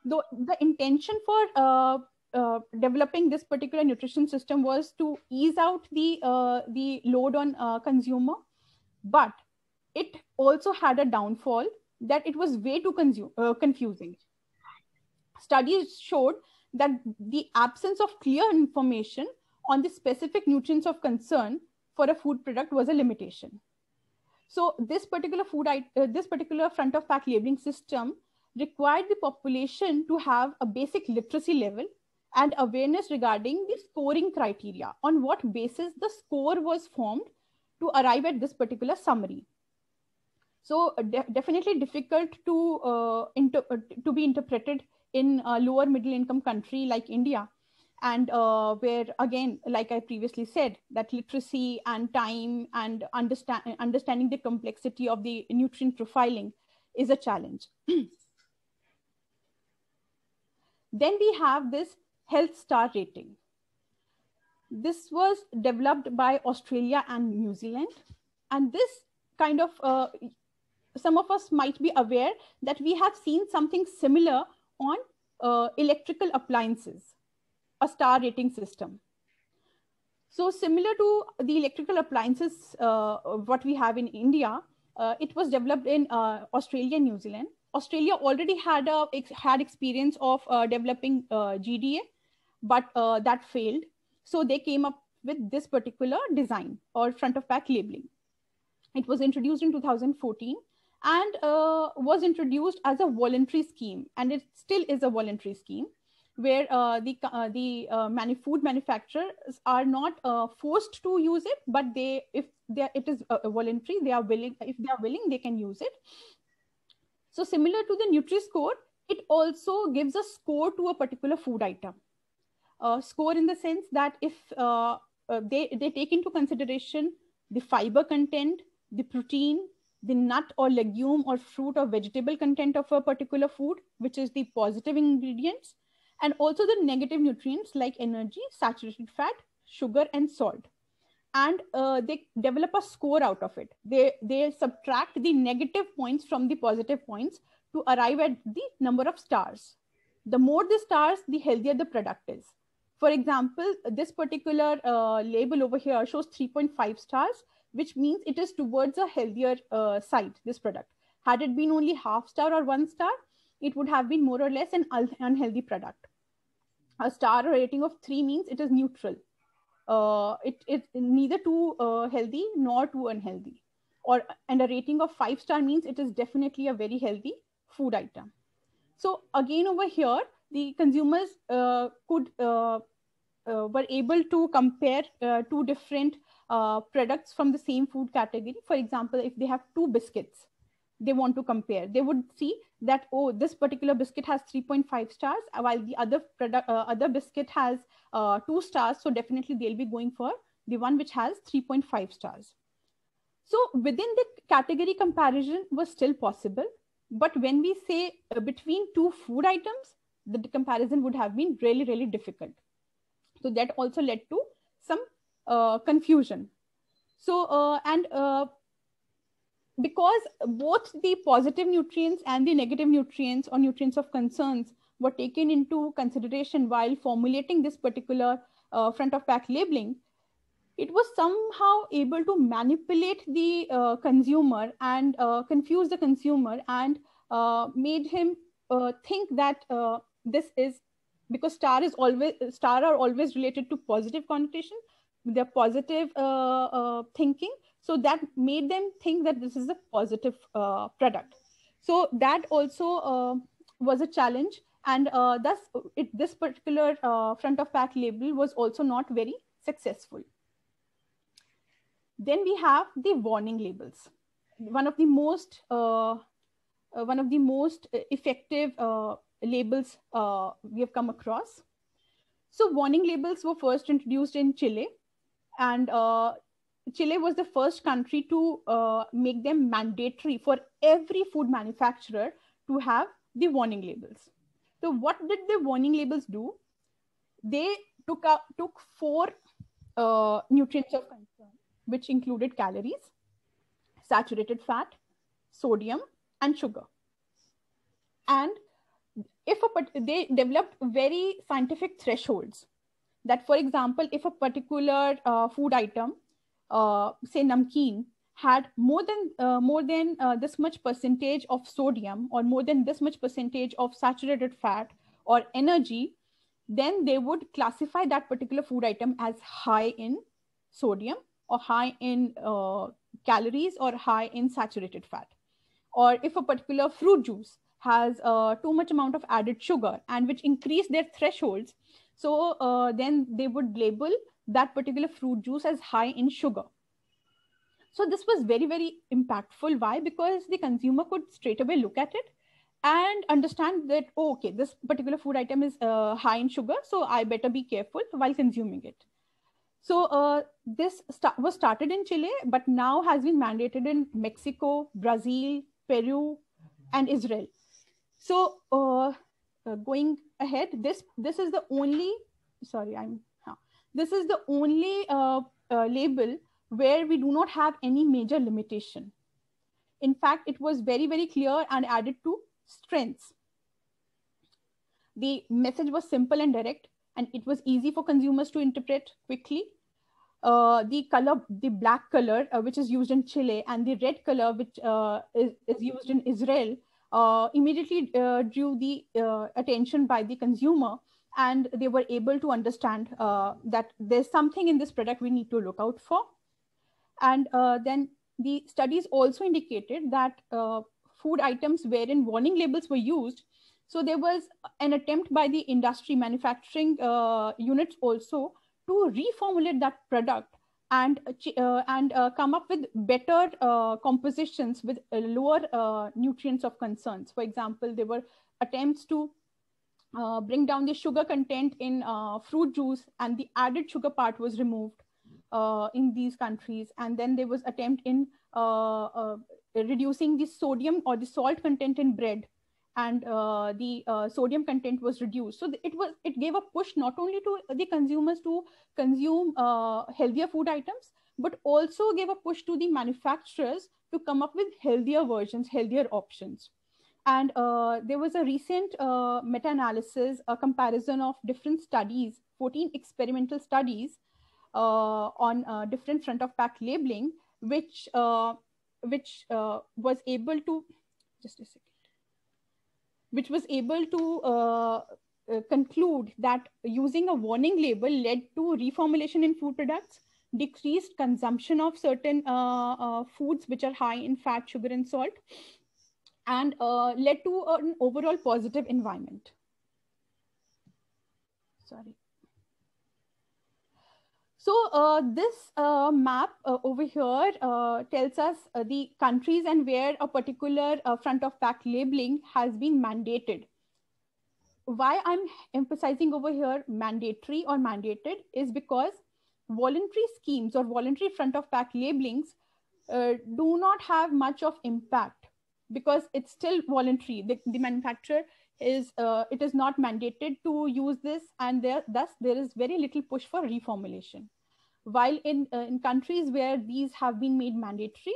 Though the intention for developing this particular nutrition system was to ease out the load on consumer, but it also had a downfall that it was way too confusing. Studies showed that the absence of clear information on the specific nutrients of concern for a food product was a limitation. So this particular this particular front of pack labeling system required the population to have a basic literacy level and awareness regarding the scoring criteria, on what basis the score was formed to arrive at this particular summary. So definitely difficult to be interpreted in a lower middle income country like India, and where again, like I previously said, that literacy and time and understanding the complexity of the nutrient profiling is a challenge. Then we have this health star rating. This was developed by Australia and New Zealand, and this kind of some of us might be aware that we have seen something similar on electrical appliances, a star rating system. So similar to the electrical appliances, what we have in India, it was developed in Australia and New Zealand. Australia already had experience of developing GDA, but that failed. So they came up with this particular design or front of pack labeling. It was introduced in 2014 and was introduced as a voluntary scheme, and it still is a voluntary scheme, where the food manufacturers are not forced to use it, but if it is voluntary, they are willing. If they are willing, they can use it. So similar to the Nutri-Score, it also gives a score to a particular food item. Score in the sense that if they take into consideration the fiber content, the protein, the nut or legume or fruit or vegetable content of a particular food, which is the positive ingredients, and also the negative nutrients like energy, saturated fat, sugar, and salt. and they develop a score out of it. They subtract the negative points from the positive points to arrive at the number of stars. The more the stars, the healthier the product is. For example, this particular label over here shows 3.5 stars, which means it is towards a healthier side, this product. Had it been only half star or 1 star, it would have been more or less an unhealthy product. A star rating of 3 means it is neutral. It is neither too healthy nor too unhealthy. And a rating of 5 star means it is definitely a very healthy food item. So again, over here, the consumers were able to compare 2 different products from the same food category. For example, if they have 2 biscuits, they want to compare, they would see that, oh, this particular biscuit has 3.5 stars, while the other biscuit has 2 stars. So definitely they'll be going for the one which has 3.5 stars. So within the category comparison was still possible. But when we say between 2 food items, the comparison would have been really, really difficult. So that also led to some confusion. So, because both the positive nutrients and the negative nutrients or nutrients of concerns were taken into consideration while formulating this particular front of pack labeling, it was somehow able to manipulate the consumer and confuse the consumer and made him think that this is, because star are always related to positive connotation, they're positive thinking. So that made them think that this is a positive product. So that also was a challenge, and thus this particular front of pack label was also not very successful. Then we have the warning labels. One of the most effective labels we have come across. So warning labels were first introduced in Chile, and Chile was the first country to make them mandatory for every food manufacturer to have the warning labels. So what did the warning labels do? They took 4 nutrients of concern, which included calories, saturated fat, sodium, and sugar. And they developed very scientific thresholds that, for example, if a particular food item, say namkeen, had more than this much percentage of sodium or more than this much percentage of saturated fat or energy, then they would classify that particular food item as high in sodium or high in calories or high in saturated fat. Or if a particular fruit juice has too much amount of added sugar and which increase their thresholds, so then they would label that particular fruit juice as high in sugar. So this was very, very impactful. Why? Because the consumer could straight away look at it and understand that, oh, okay, this particular food item is high in sugar, so I better be careful while consuming it. So this was started in Chile, but now has been mandated in Mexico, Brazil, Peru, and Israel. So going ahead, this is the only, this is the only label where we do not have any major limitation. In fact, it was very, very clear and added to strengths. The message was simple and direct, and it was easy for consumers to interpret quickly. The color, the black color, which is used in Chile, and the red color, which is used in Israel, immediately drew the attention by the consumer, and they were able to understand that there's something in this product we need to look out for. And then the studies also indicated that food items wherein warning labels were used, so there was an attempt by the industry manufacturing units also to reformulate that product and come up with better compositions with lower nutrients of concerns. For example, there were attempts to bring down the sugar content in fruit juice, and the added sugar part was removed in these countries. And then there was attempt in reducing the sodium or the salt content in bread, and the sodium content was reduced. So it gave a push not only to the consumers to consume healthier food items, but also gave a push to the manufacturers to come up with healthier versions, healthier options. And there was a recent meta-analysis, a comparison of different studies, 14 experimental studies on different front of pack labeling, which was able to, just a second, which was able to conclude that using a warning label led to reformulation in food products, decreased consumption of certain foods which are high in fat, sugar, and salt, and led to an overall positive environment. Sorry. So this map over here tells us the countries and where a particular front of pack labeling has been mandated. Why I'm emphasizing over here mandatory or mandated is because voluntary schemes or voluntary front of pack labelings do not have much of impact, because it's still voluntary. The manufacturer is, it is not mandated to use this, and thus there is very little push for reformulation. While in countries where these have been made mandatory,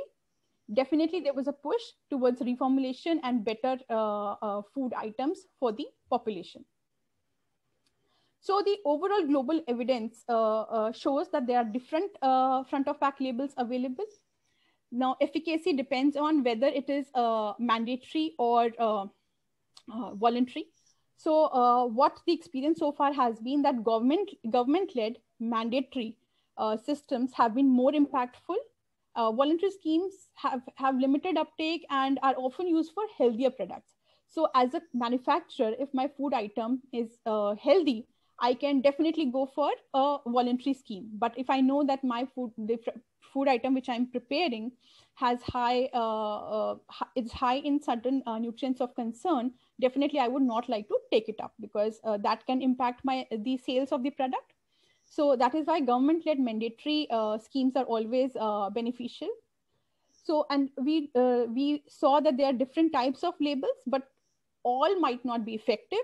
definitely there was a push towards reformulation and better food items for the population. So the overall global evidence shows that there are different front of pack labels available. Now, efficacy depends on whether it is mandatory or voluntary. So what the experience so far has been that government-led mandatory systems have been more impactful. Voluntary schemes have limited uptake and are often used for healthier products. So as a manufacturer, if my food item is healthy, I can definitely go for a voluntary scheme. But if I know that my food item which I'm preparing has it's high in certain nutrients of concern, definitely I would not like to take it up, because that can impact the sales of the product. So that is why government-led mandatory schemes are always beneficial. So, and we saw that there are different types of labels, but all might not be effective.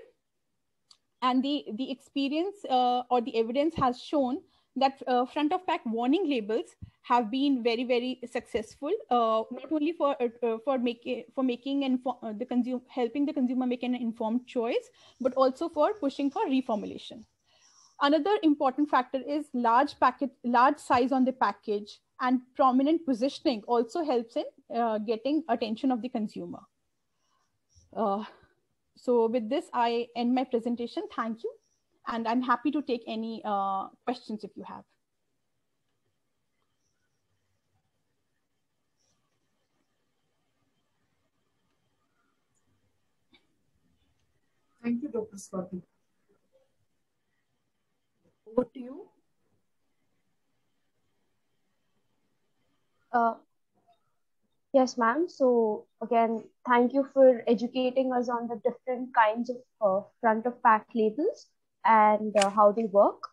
And the experience or the evidence has shown that front of pack warning labels have been very, very successful, not only for making and helping the consumer make an informed choice, but also for pushing for reformulation. Another important factor is large size on the package and prominent positioning also helps in getting attention of the consumer. So with this, I end my presentation. Thank you. And I'm happy to take any questions if you have. Thank you, Dr. Swati. Over to you. Yes, ma'am. So again, thank you for educating us on the different kinds of front of pack labels and how they work.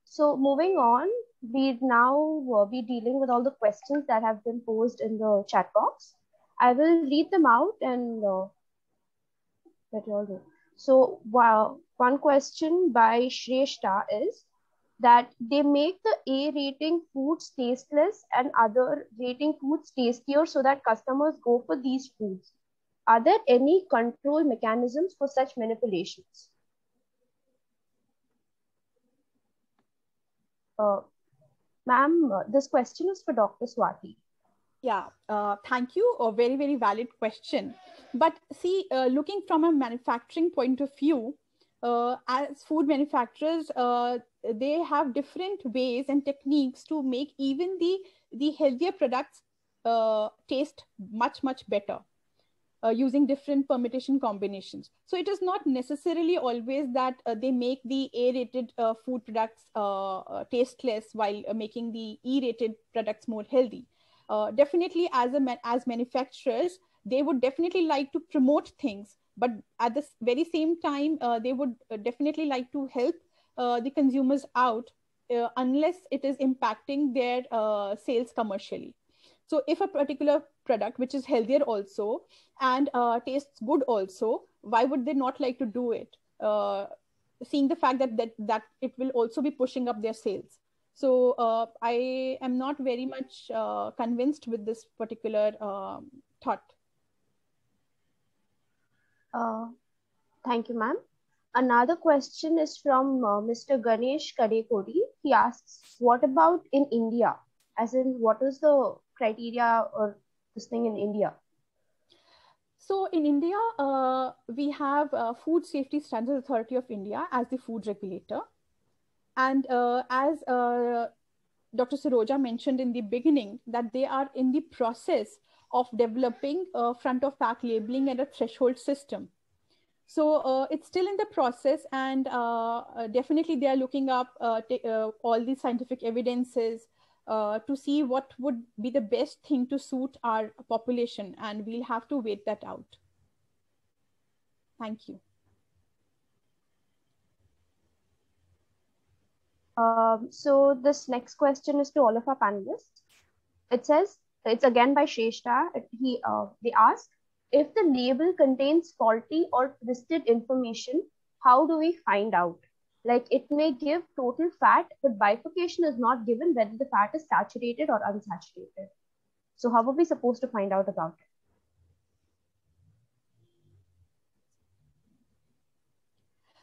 So moving on, we now be dealing with all the questions that have been posed in the chat box. I will read them out and let you all know. So one question by Shrestha is that they make the A rating foods tasteless and other rating foods tastier so that customers go for these foods. Are there any control mechanisms for such manipulations? Ma'am, this question is for Dr. Swati. Yeah, thank you. A very, very valid question. But see, looking from a manufacturing point of view, as food manufacturers, they have different ways and techniques to make even the healthier products taste much, much better using different permutation combinations. So it is not necessarily always that they make the A-rated food products tasteless while making the E-rated products more healthy. Definitely as manufacturers, they would definitely like to promote things, but at the very same time, they would definitely like to help the consumers out unless it is impacting their sales commercially. So if a particular product, which is healthier also and tastes good also, why would they not like to do it? Seeing the fact that it will also be pushing up their sales. So I am not very much convinced with this particular thought. Thank you, ma'am. Another question is from Mr. Ganesh Kadekodi. He asks, what about in India? As in, what is the criteria or this thing in India? So in India, we have Food Safety Standards Authority of India as the food regulator. And as Dr. Saroja mentioned in the beginning, that they are in the process of developing front of pack labeling and a threshold system. So it's still in the process, and definitely they are looking up all the scientific evidences to see what would be the best thing to suit our population, and we'll have to wait that out. Thank you. So this next question is to all of our panelists. It says, it's again by Shrestha. They ask, if the label contains faulty or twisted information, how do we find out? Like, it may give total fat, but bifurcation is not given whether the fat is saturated or unsaturated. So how are we supposed to find out about it?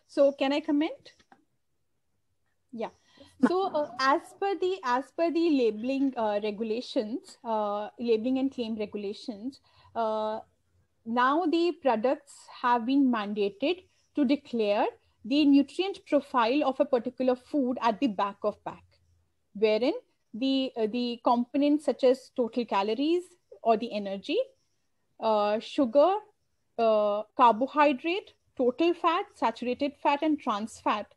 So can I comment? Yeah. So as per the labeling regulations, labeling and claim regulations, now the products have been mandated to declare the nutrient profile of a particular food at the back of pack, wherein the components such as total calories or the energy, sugar, carbohydrate, total fat, saturated fat, and trans fat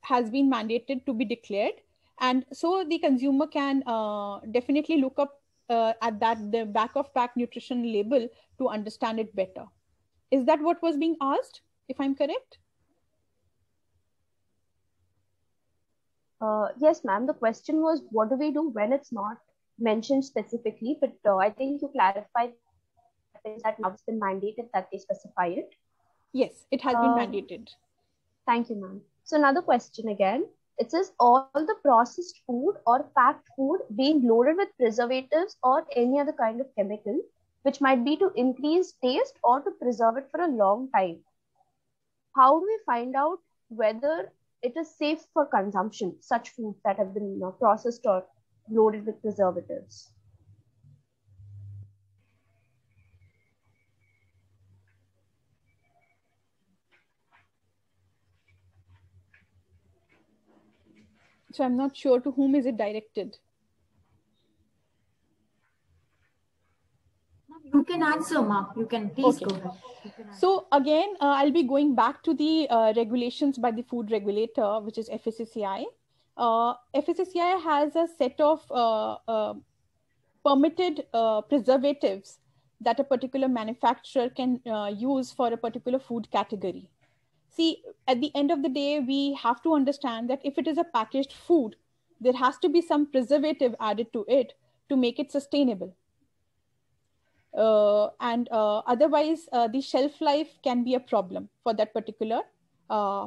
has been mandated to be declared. And so the consumer can definitely look up at the back of pack nutrition label to understand it better. Is that what was being asked, if I'm correct? Yes, ma'am. The question was, what do we do when it's not mentioned specifically? But I think you clarified that now it's been mandated that they specify it. Yes, it has been mandated. Thank you, ma'am. So another question again. It says, all the processed food or packed food being loaded with preservatives or any other kind of chemical, which might be to increase taste or to preserve it for a long time. How do we find out whether it is safe for consumption, such foods that have been processed or loaded with preservatives? So I'm not sure to whom is it directed. You can answer, Ma. You can please go ahead. So again, I'll be going back to the regulations by the food regulator, which is FSSAI. FSSAI has a set of permitted preservatives that a particular manufacturer can use for a particular food category. See, at the end of the day, we have to understand that if it is a packaged food, there has to be some preservative added to it to make it sustainable. Otherwise, the shelf life can be a problem for that particular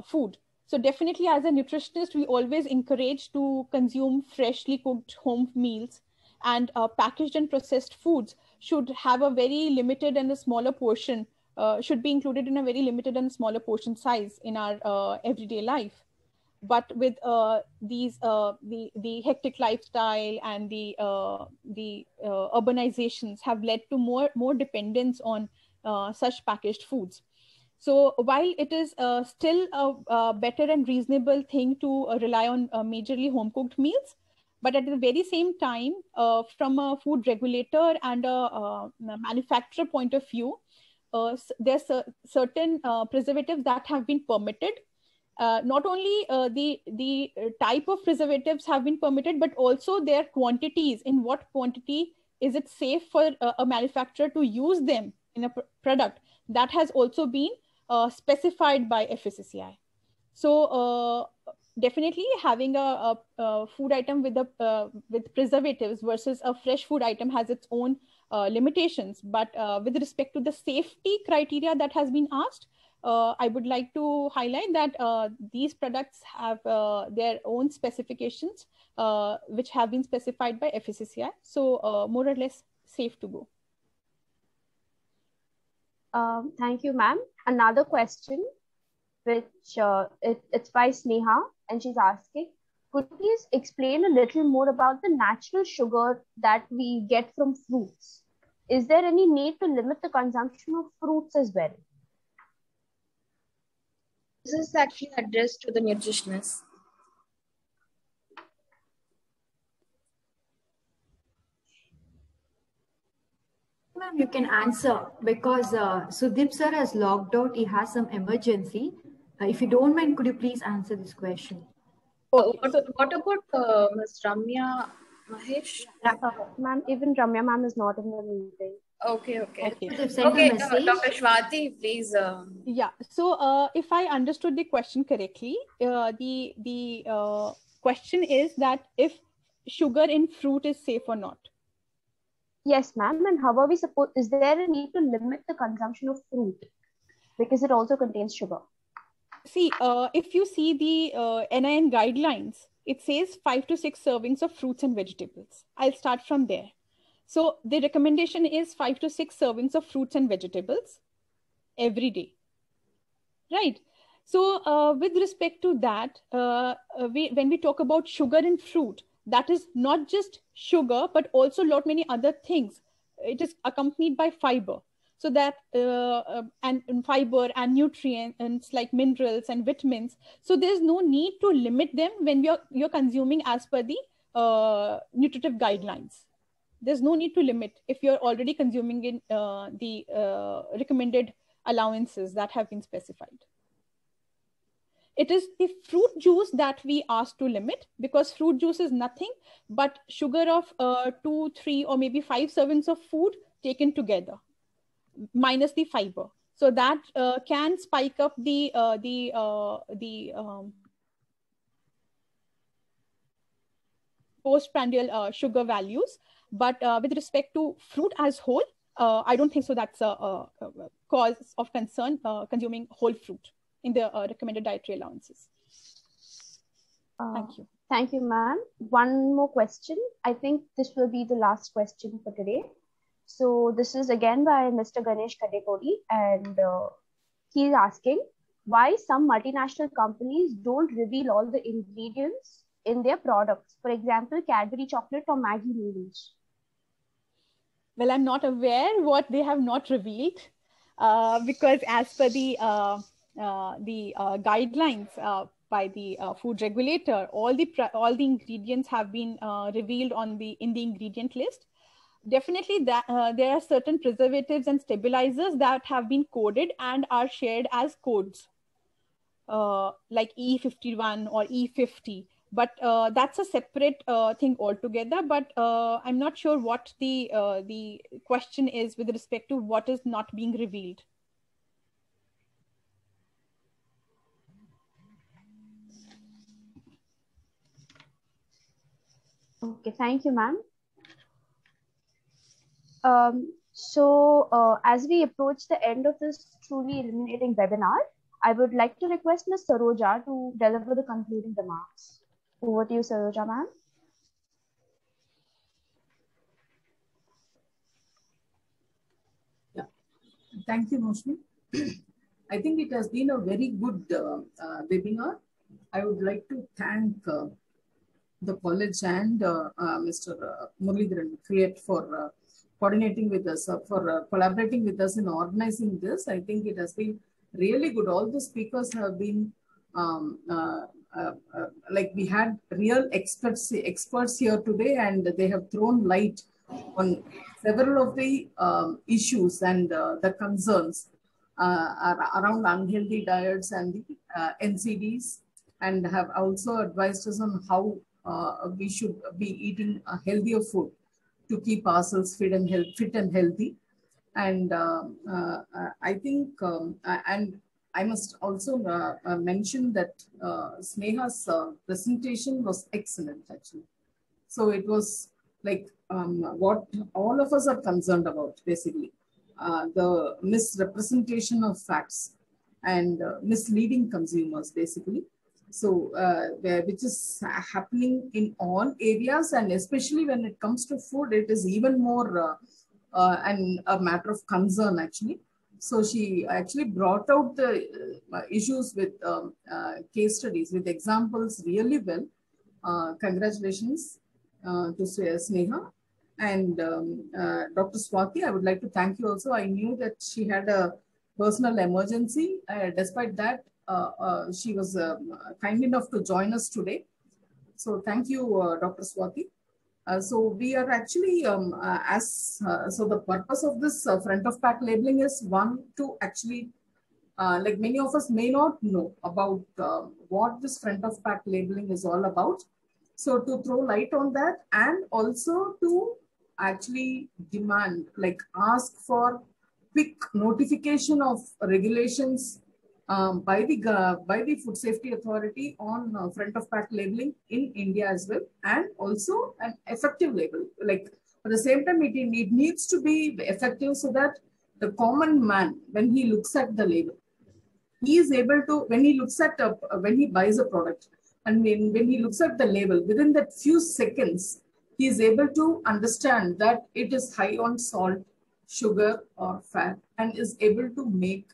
food. So definitely, as a nutritionist, we always encourage to consume freshly cooked home meals, and packaged and processed foods should have a very limited and a smaller portion, should be included in a very limited and smaller portion size in our everyday life. But with the hectic lifestyle and the urbanizations have led to more dependence on such packaged foods. So while it is still a better and reasonable thing to rely on majorly home cooked meals, but at the very same time, from a food regulator and a manufacturer point of view, there's certain preservatives that have been permitted. Not only the type of preservatives have been permitted, but also their quantities. In what quantity is it safe for a manufacturer to use them in a product? That has also been specified by FSSAI. So definitely having a food item with preservatives versus a fresh food item has its own limitations. But with respect to the safety criteria that has been asked, I would like to highlight that these products have their own specifications, which have been specified by FSSAI. So more or less safe to go. Thank you, ma'am. Another question, which it's by Sneha, and she's asking, could you please explain a little more about the natural sugar that we get from fruits? Is there any need to limit the consumption of fruits as well? This is actually addressed to the nutritionist. Ma'am, you can answer because Sudeep sir has logged out. He has some emergency. If you don't mind, could you please answer this question? Okay. What about Ms. Ramya Mahesh? Ma'am, even Ramya ma'am is not in the meeting. Okay. Okay, Dr. Swati, please. Yeah. So if I understood the question correctly, the question is that if sugar in fruit is safe or not. Yes, ma'am. And how are we supposed? Is there a need to limit the consumption of fruit because it also contains sugar? See, if you see the NIN guidelines, it says 5 to 6 servings of fruits and vegetables. I'll start from there. So the recommendation is 5 to 6 servings of fruits and vegetables every day, right? So with respect to that, when we talk about sugar in fruit, that is not just sugar, but also many other things. It is accompanied by fiber. So that and fiber and nutrients like minerals and vitamins. So there's no need to limit them when you're consuming as per the nutritive guidelines. There's no need to limit if you're already consuming in the recommended allowances that have been specified. It is the fruit juice that we ask to limit, because fruit juice is nothing but sugar of 2, 3, or maybe 5 servings of food taken together, minus the fiber. So that can spike up the postprandial sugar values. But with respect to fruit as whole, I don't think so that's a cause of concern, consuming whole fruit in the recommended dietary allowances. Thank you. Thank you, ma'am. One more question. I think this will be the last question for today. So this is again by Mr. Ganesh Kadekodi, and he's asking why some multinational companies don't reveal all the ingredients in their products. For example, Cadbury chocolate or Maggi noodles. Well, I'm not aware what they have not revealed, because as per the guidelines by the food regulator, all the ingredients have been revealed in the ingredient list. Definitely, there are certain preservatives and stabilizers that have been coded and are shared as codes, like E51 or E50. But that's a separate thing altogether. But I'm not sure what the question is with respect to what is not being revealed. Okay, thank you, ma'am. So as we approach the end of this truly illuminating webinar, I would like to request Ms. Saroja to deliver the concluding remarks. Over to you, Saroja, ma'am. Yeah, thank you, Moshmi. I think it has been a very good webinar. I would like to thank the college and Mr. Muralidharan Create for coordinating with us, for collaborating with us in organizing this. I think it has been really good. All the speakers have been like we had real experts here today, and they have thrown light on several of the issues and the concerns around unhealthy diets and the NCDs, and have also advised us on how we should be eating a healthier food to keep ourselves fit and healthy. And I think, and I must also mention that Sneha's presentation was excellent, actually. So it was like what all of us are concerned about, basically. The misrepresentation of facts and misleading consumers, basically. So which is happening in all areas, and especially when it comes to food, it is even more and a matter of concern, actually. So she actually brought out the issues with case studies, with examples really well. Congratulations to Sneha. And Dr. Swati, I would like to thank you also. I knew that she had a personal emergency. Despite that, she was kind enough to join us today. So thank you, Dr. Swati. So we are actually, so the purpose of this front of pack labeling is one to actually, like many of us may not know about what this front of pack labeling is all about. So to throw light on that, and also to actually demand, like ask for quick notification of regulations by the Food Safety Authority on front of pack labeling in India as well, and also an effective label. Like at the same time, it needs to be effective so that the common man, when he looks at the label, he is able to, when he looks at when he buys a product, and when he looks at the label, within that few seconds, he is able to understand that it is high on salt, sugar, or fat, and is able to make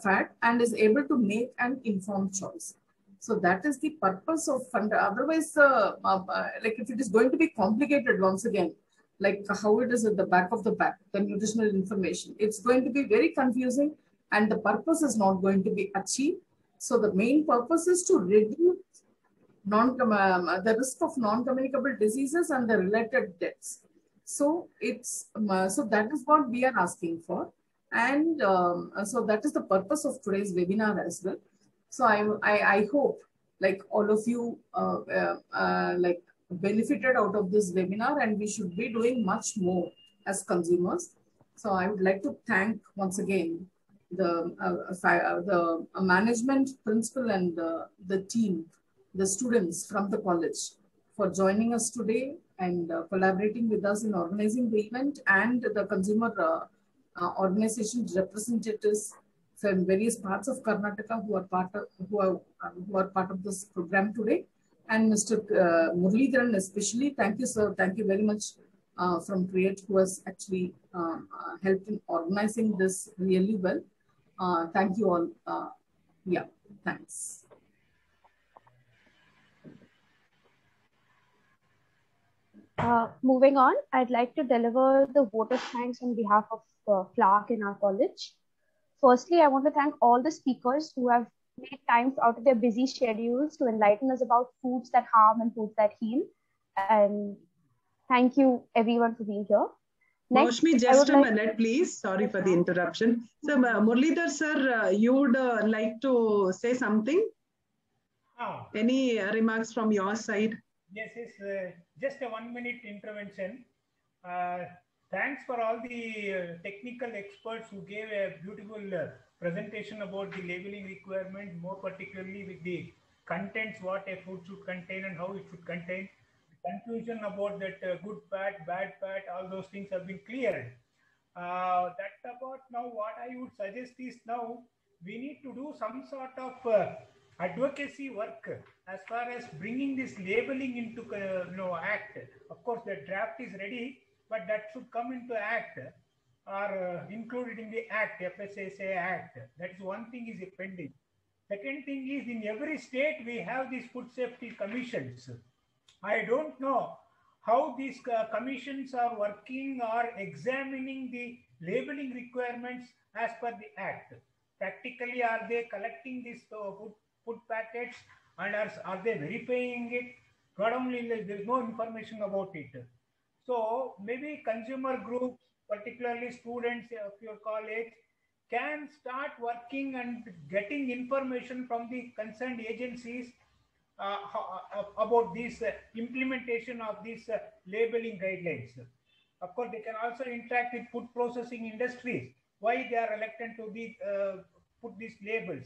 fat, and is able to make an informed choice. So that is the purpose of fund. Otherwise, like if it is going to be complicated once again, like how it is at the back of the pack, the nutritional information, it's going to be very confusing, and the purpose is not going to be achieved. So the main purpose is to reduce the risk of non-communicable diseases and the related deaths. So it's so that is what we are asking for. And so that is the purpose of today's webinar as well. So I hope like all of you like benefited out of this webinar, and we should be doing much more as consumers. So I would like to thank once again the management, principal, and the team, the students from the college for joining us today and collaborating with us in organizing the event, and the consumer organization representatives from various parts of Karnataka who are part of this program today, and Mr. Muralidharan especially. Thank you, sir. Thank you very much from Create, who has actually helped in organizing this really well. Thank you all. Yeah, thanks. Moving on, I'd like to deliver the vote of thanks on behalf of FLARC in our college. Firstly, I want to thank all the speakers who have made time out of their busy schedules to enlighten us about foods that harm and foods that heal. And thank you everyone for being here. Next, Maushmi, just a minute, please. Sorry for the interruption. So, Muralidhar sir, you would like to say something? Any remarks from your side? Yes, yes. Just a 1-minute intervention. Thanks for all the technical experts who gave a beautiful presentation about the labeling requirement, more particularly with the contents, what a food should contain and how it should contain. Conclusion about that good fat, bad fat, all those things have been cleared. That about now what I would suggest is now we need to do some sort of advocacy work as far as bringing this labeling into act. Of course, the draft is ready, but that should come into act or included in the act, FSSA Act. That is one thing is pending. Second thing is, in every state we have these food safety commissions. I don't know how these commissions are working or examining the labeling requirements as per the Act. Practically, are they collecting these food packets and are they verifying it? Not only there is no information about it. So maybe consumer groups, particularly students of your college, can start working and getting information from the concerned agencies about this implementation of these labeling guidelines. Of course, they can also interact with food processing industries why they are reluctant to be put these labels.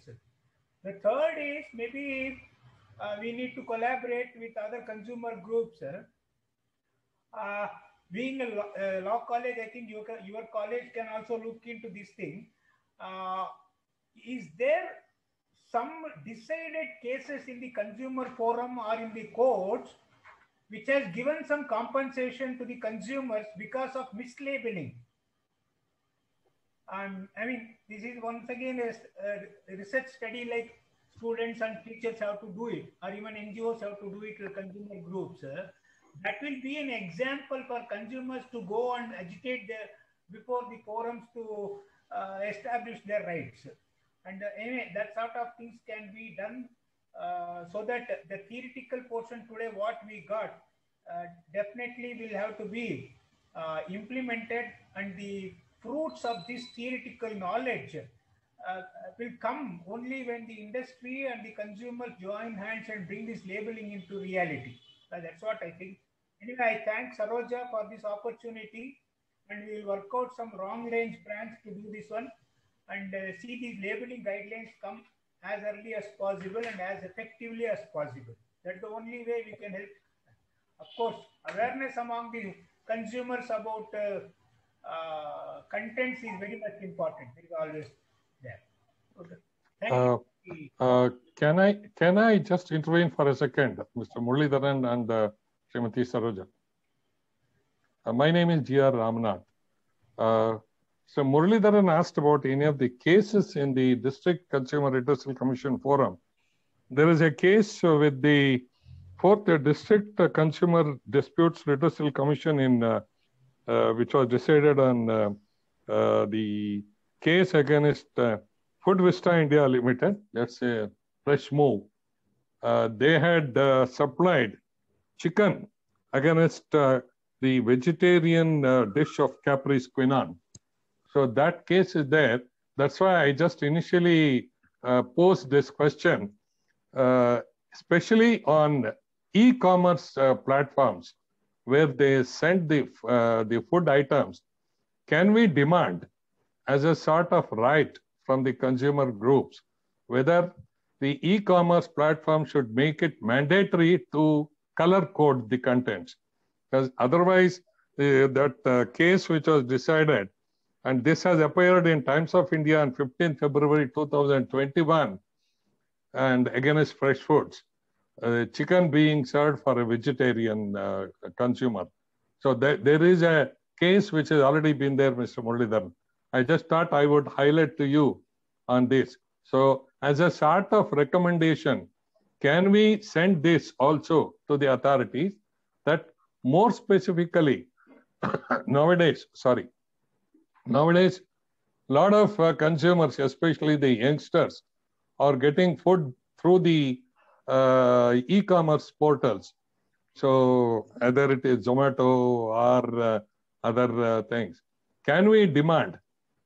The third is maybe we need to collaborate with other consumer groups. Being a law college, I think your college can also look into this thing. Is there some decided cases in the consumer forum or in the courts which has given some compensation to the consumers because of mislabeling? I mean, this is once again a research study, like students and teachers have to do it, or even NGOs have to do it to consumer groups. That will be an example for consumers to go and agitate before the forums to establish their rights. And anyway, that sort of things can be done so that the theoretical portion today, what we got, definitely will have to be implemented, and the fruits of this theoretical knowledge will come only when the industry and the consumers join hands and bring this labeling into reality. That's what I think. Anyway, I thank Saroja for this opportunity, and we will work out some long range plans to do this one and see these labeling guidelines come as early as possible and as effectively as possible. That's the only way we can help. Of course, awareness among the consumers about contents is very much important. It is always there. Okay. Thank you. Can I just intervene for a second, Mr. Muralidharan and Srimati Saroja? My name is G.R. Ramanath. So Muralidharan asked about any of the cases in the District Consumer Redressal Commission Forum. There is a case with the 4th District Consumer Disputes Redressal Commission in which was decided on the case against Food Vista India Limited. That's a fresh move. They had supplied chicken against the vegetarian dish of Capri's Quinnan. So that case is there. That's why I just initially posed this question, especially on e-commerce platforms where they send the food items. Can we demand as a sort of right from the consumer groups whether the e-commerce platform should make it mandatory to color code the contents? Because otherwise, that case which was decided, and this has appeared in Times of India on 15 February 2021, and against Fresh Foods, chicken being served for a vegetarian consumer. So there is a case which has already been there, Mr. Muralidharan. I just thought I would highlight to you on this. So as a sort of recommendation, can we send this also to the authorities that more specifically, nowadays, a lot of consumers, especially the youngsters, are getting food through the e-commerce portals. So either it is Zomato or other things. Can we demand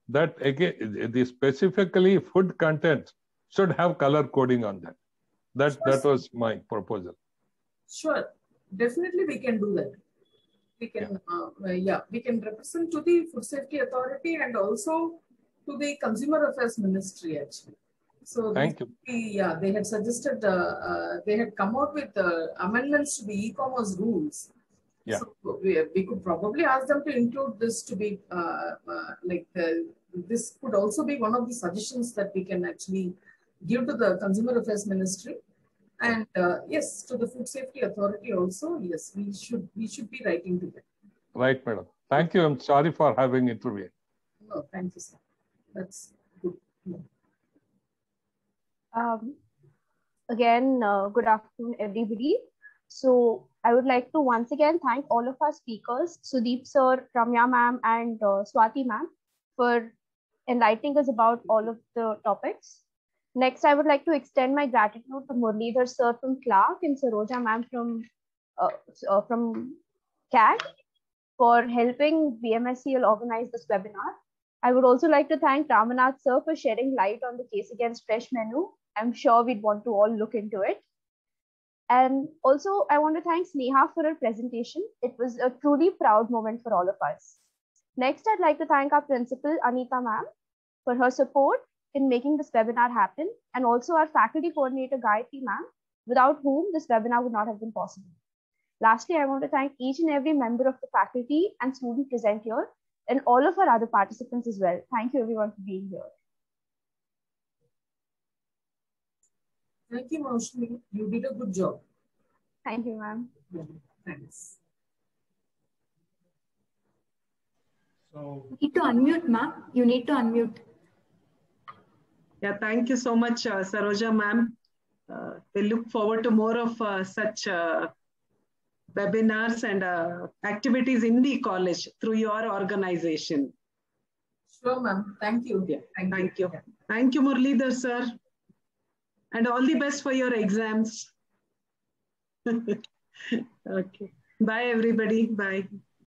that again, the specifically food content should have color coding on that? That was my proposal. Sure, definitely we can do that. We can, we can represent to the Food Safety Authority and also to the Consumer Affairs Ministry actually. So thank you. They had suggested, they had come out with amendments to the e-commerce rules. Yeah. So we could probably ask them to include this to be this could also be one of the suggestions that we can actually give to the Consumer Affairs Ministry. And yes, to the Food Safety Authority also, yes, we should be writing to them. Right, madam. Thank you. I'm sorry for having intervened. No, thank you, sir. That's good. Again, good afternoon, everybody. So I would like to once again thank all of our speakers, Sudeep sir, Ramya ma'am, and Swati ma'am, for enlightening us about all of the topics. Next, I would like to extend my gratitude to Muralidhar sir from Clark and Saroja ma'am from CAT for helping BMSCL organize this webinar. I would also like to thank Ramanath sir for shedding light on the case against Fresh Menu. I'm sure we'd want to all look into it. And also, I want to thank Sneha for her presentation. It was a truly proud moment for all of us. Next, I'd like to thank our principal, Anita ma'am, for her support in making this webinar happen, and also our faculty coordinator, Gayatri ma'am, without whom this webinar would not have been possible. Lastly, I want to thank each and every member of the faculty and student present here, and all of our other participants as well. Thank you everyone for being here. Thank you, Maushmi. You did a good job. Thank you, ma'am. Thanks. So, you need to unmute, ma'am. You need to unmute. Yeah, thank you so much, Saroja ma'am. We look forward to more of such webinars and activities in the college through your organization. Sure, ma'am. Thank you. Yeah, thank you. Thank you, Muralidhar sir. And all the best for your exams. Okay. Bye, everybody. Bye.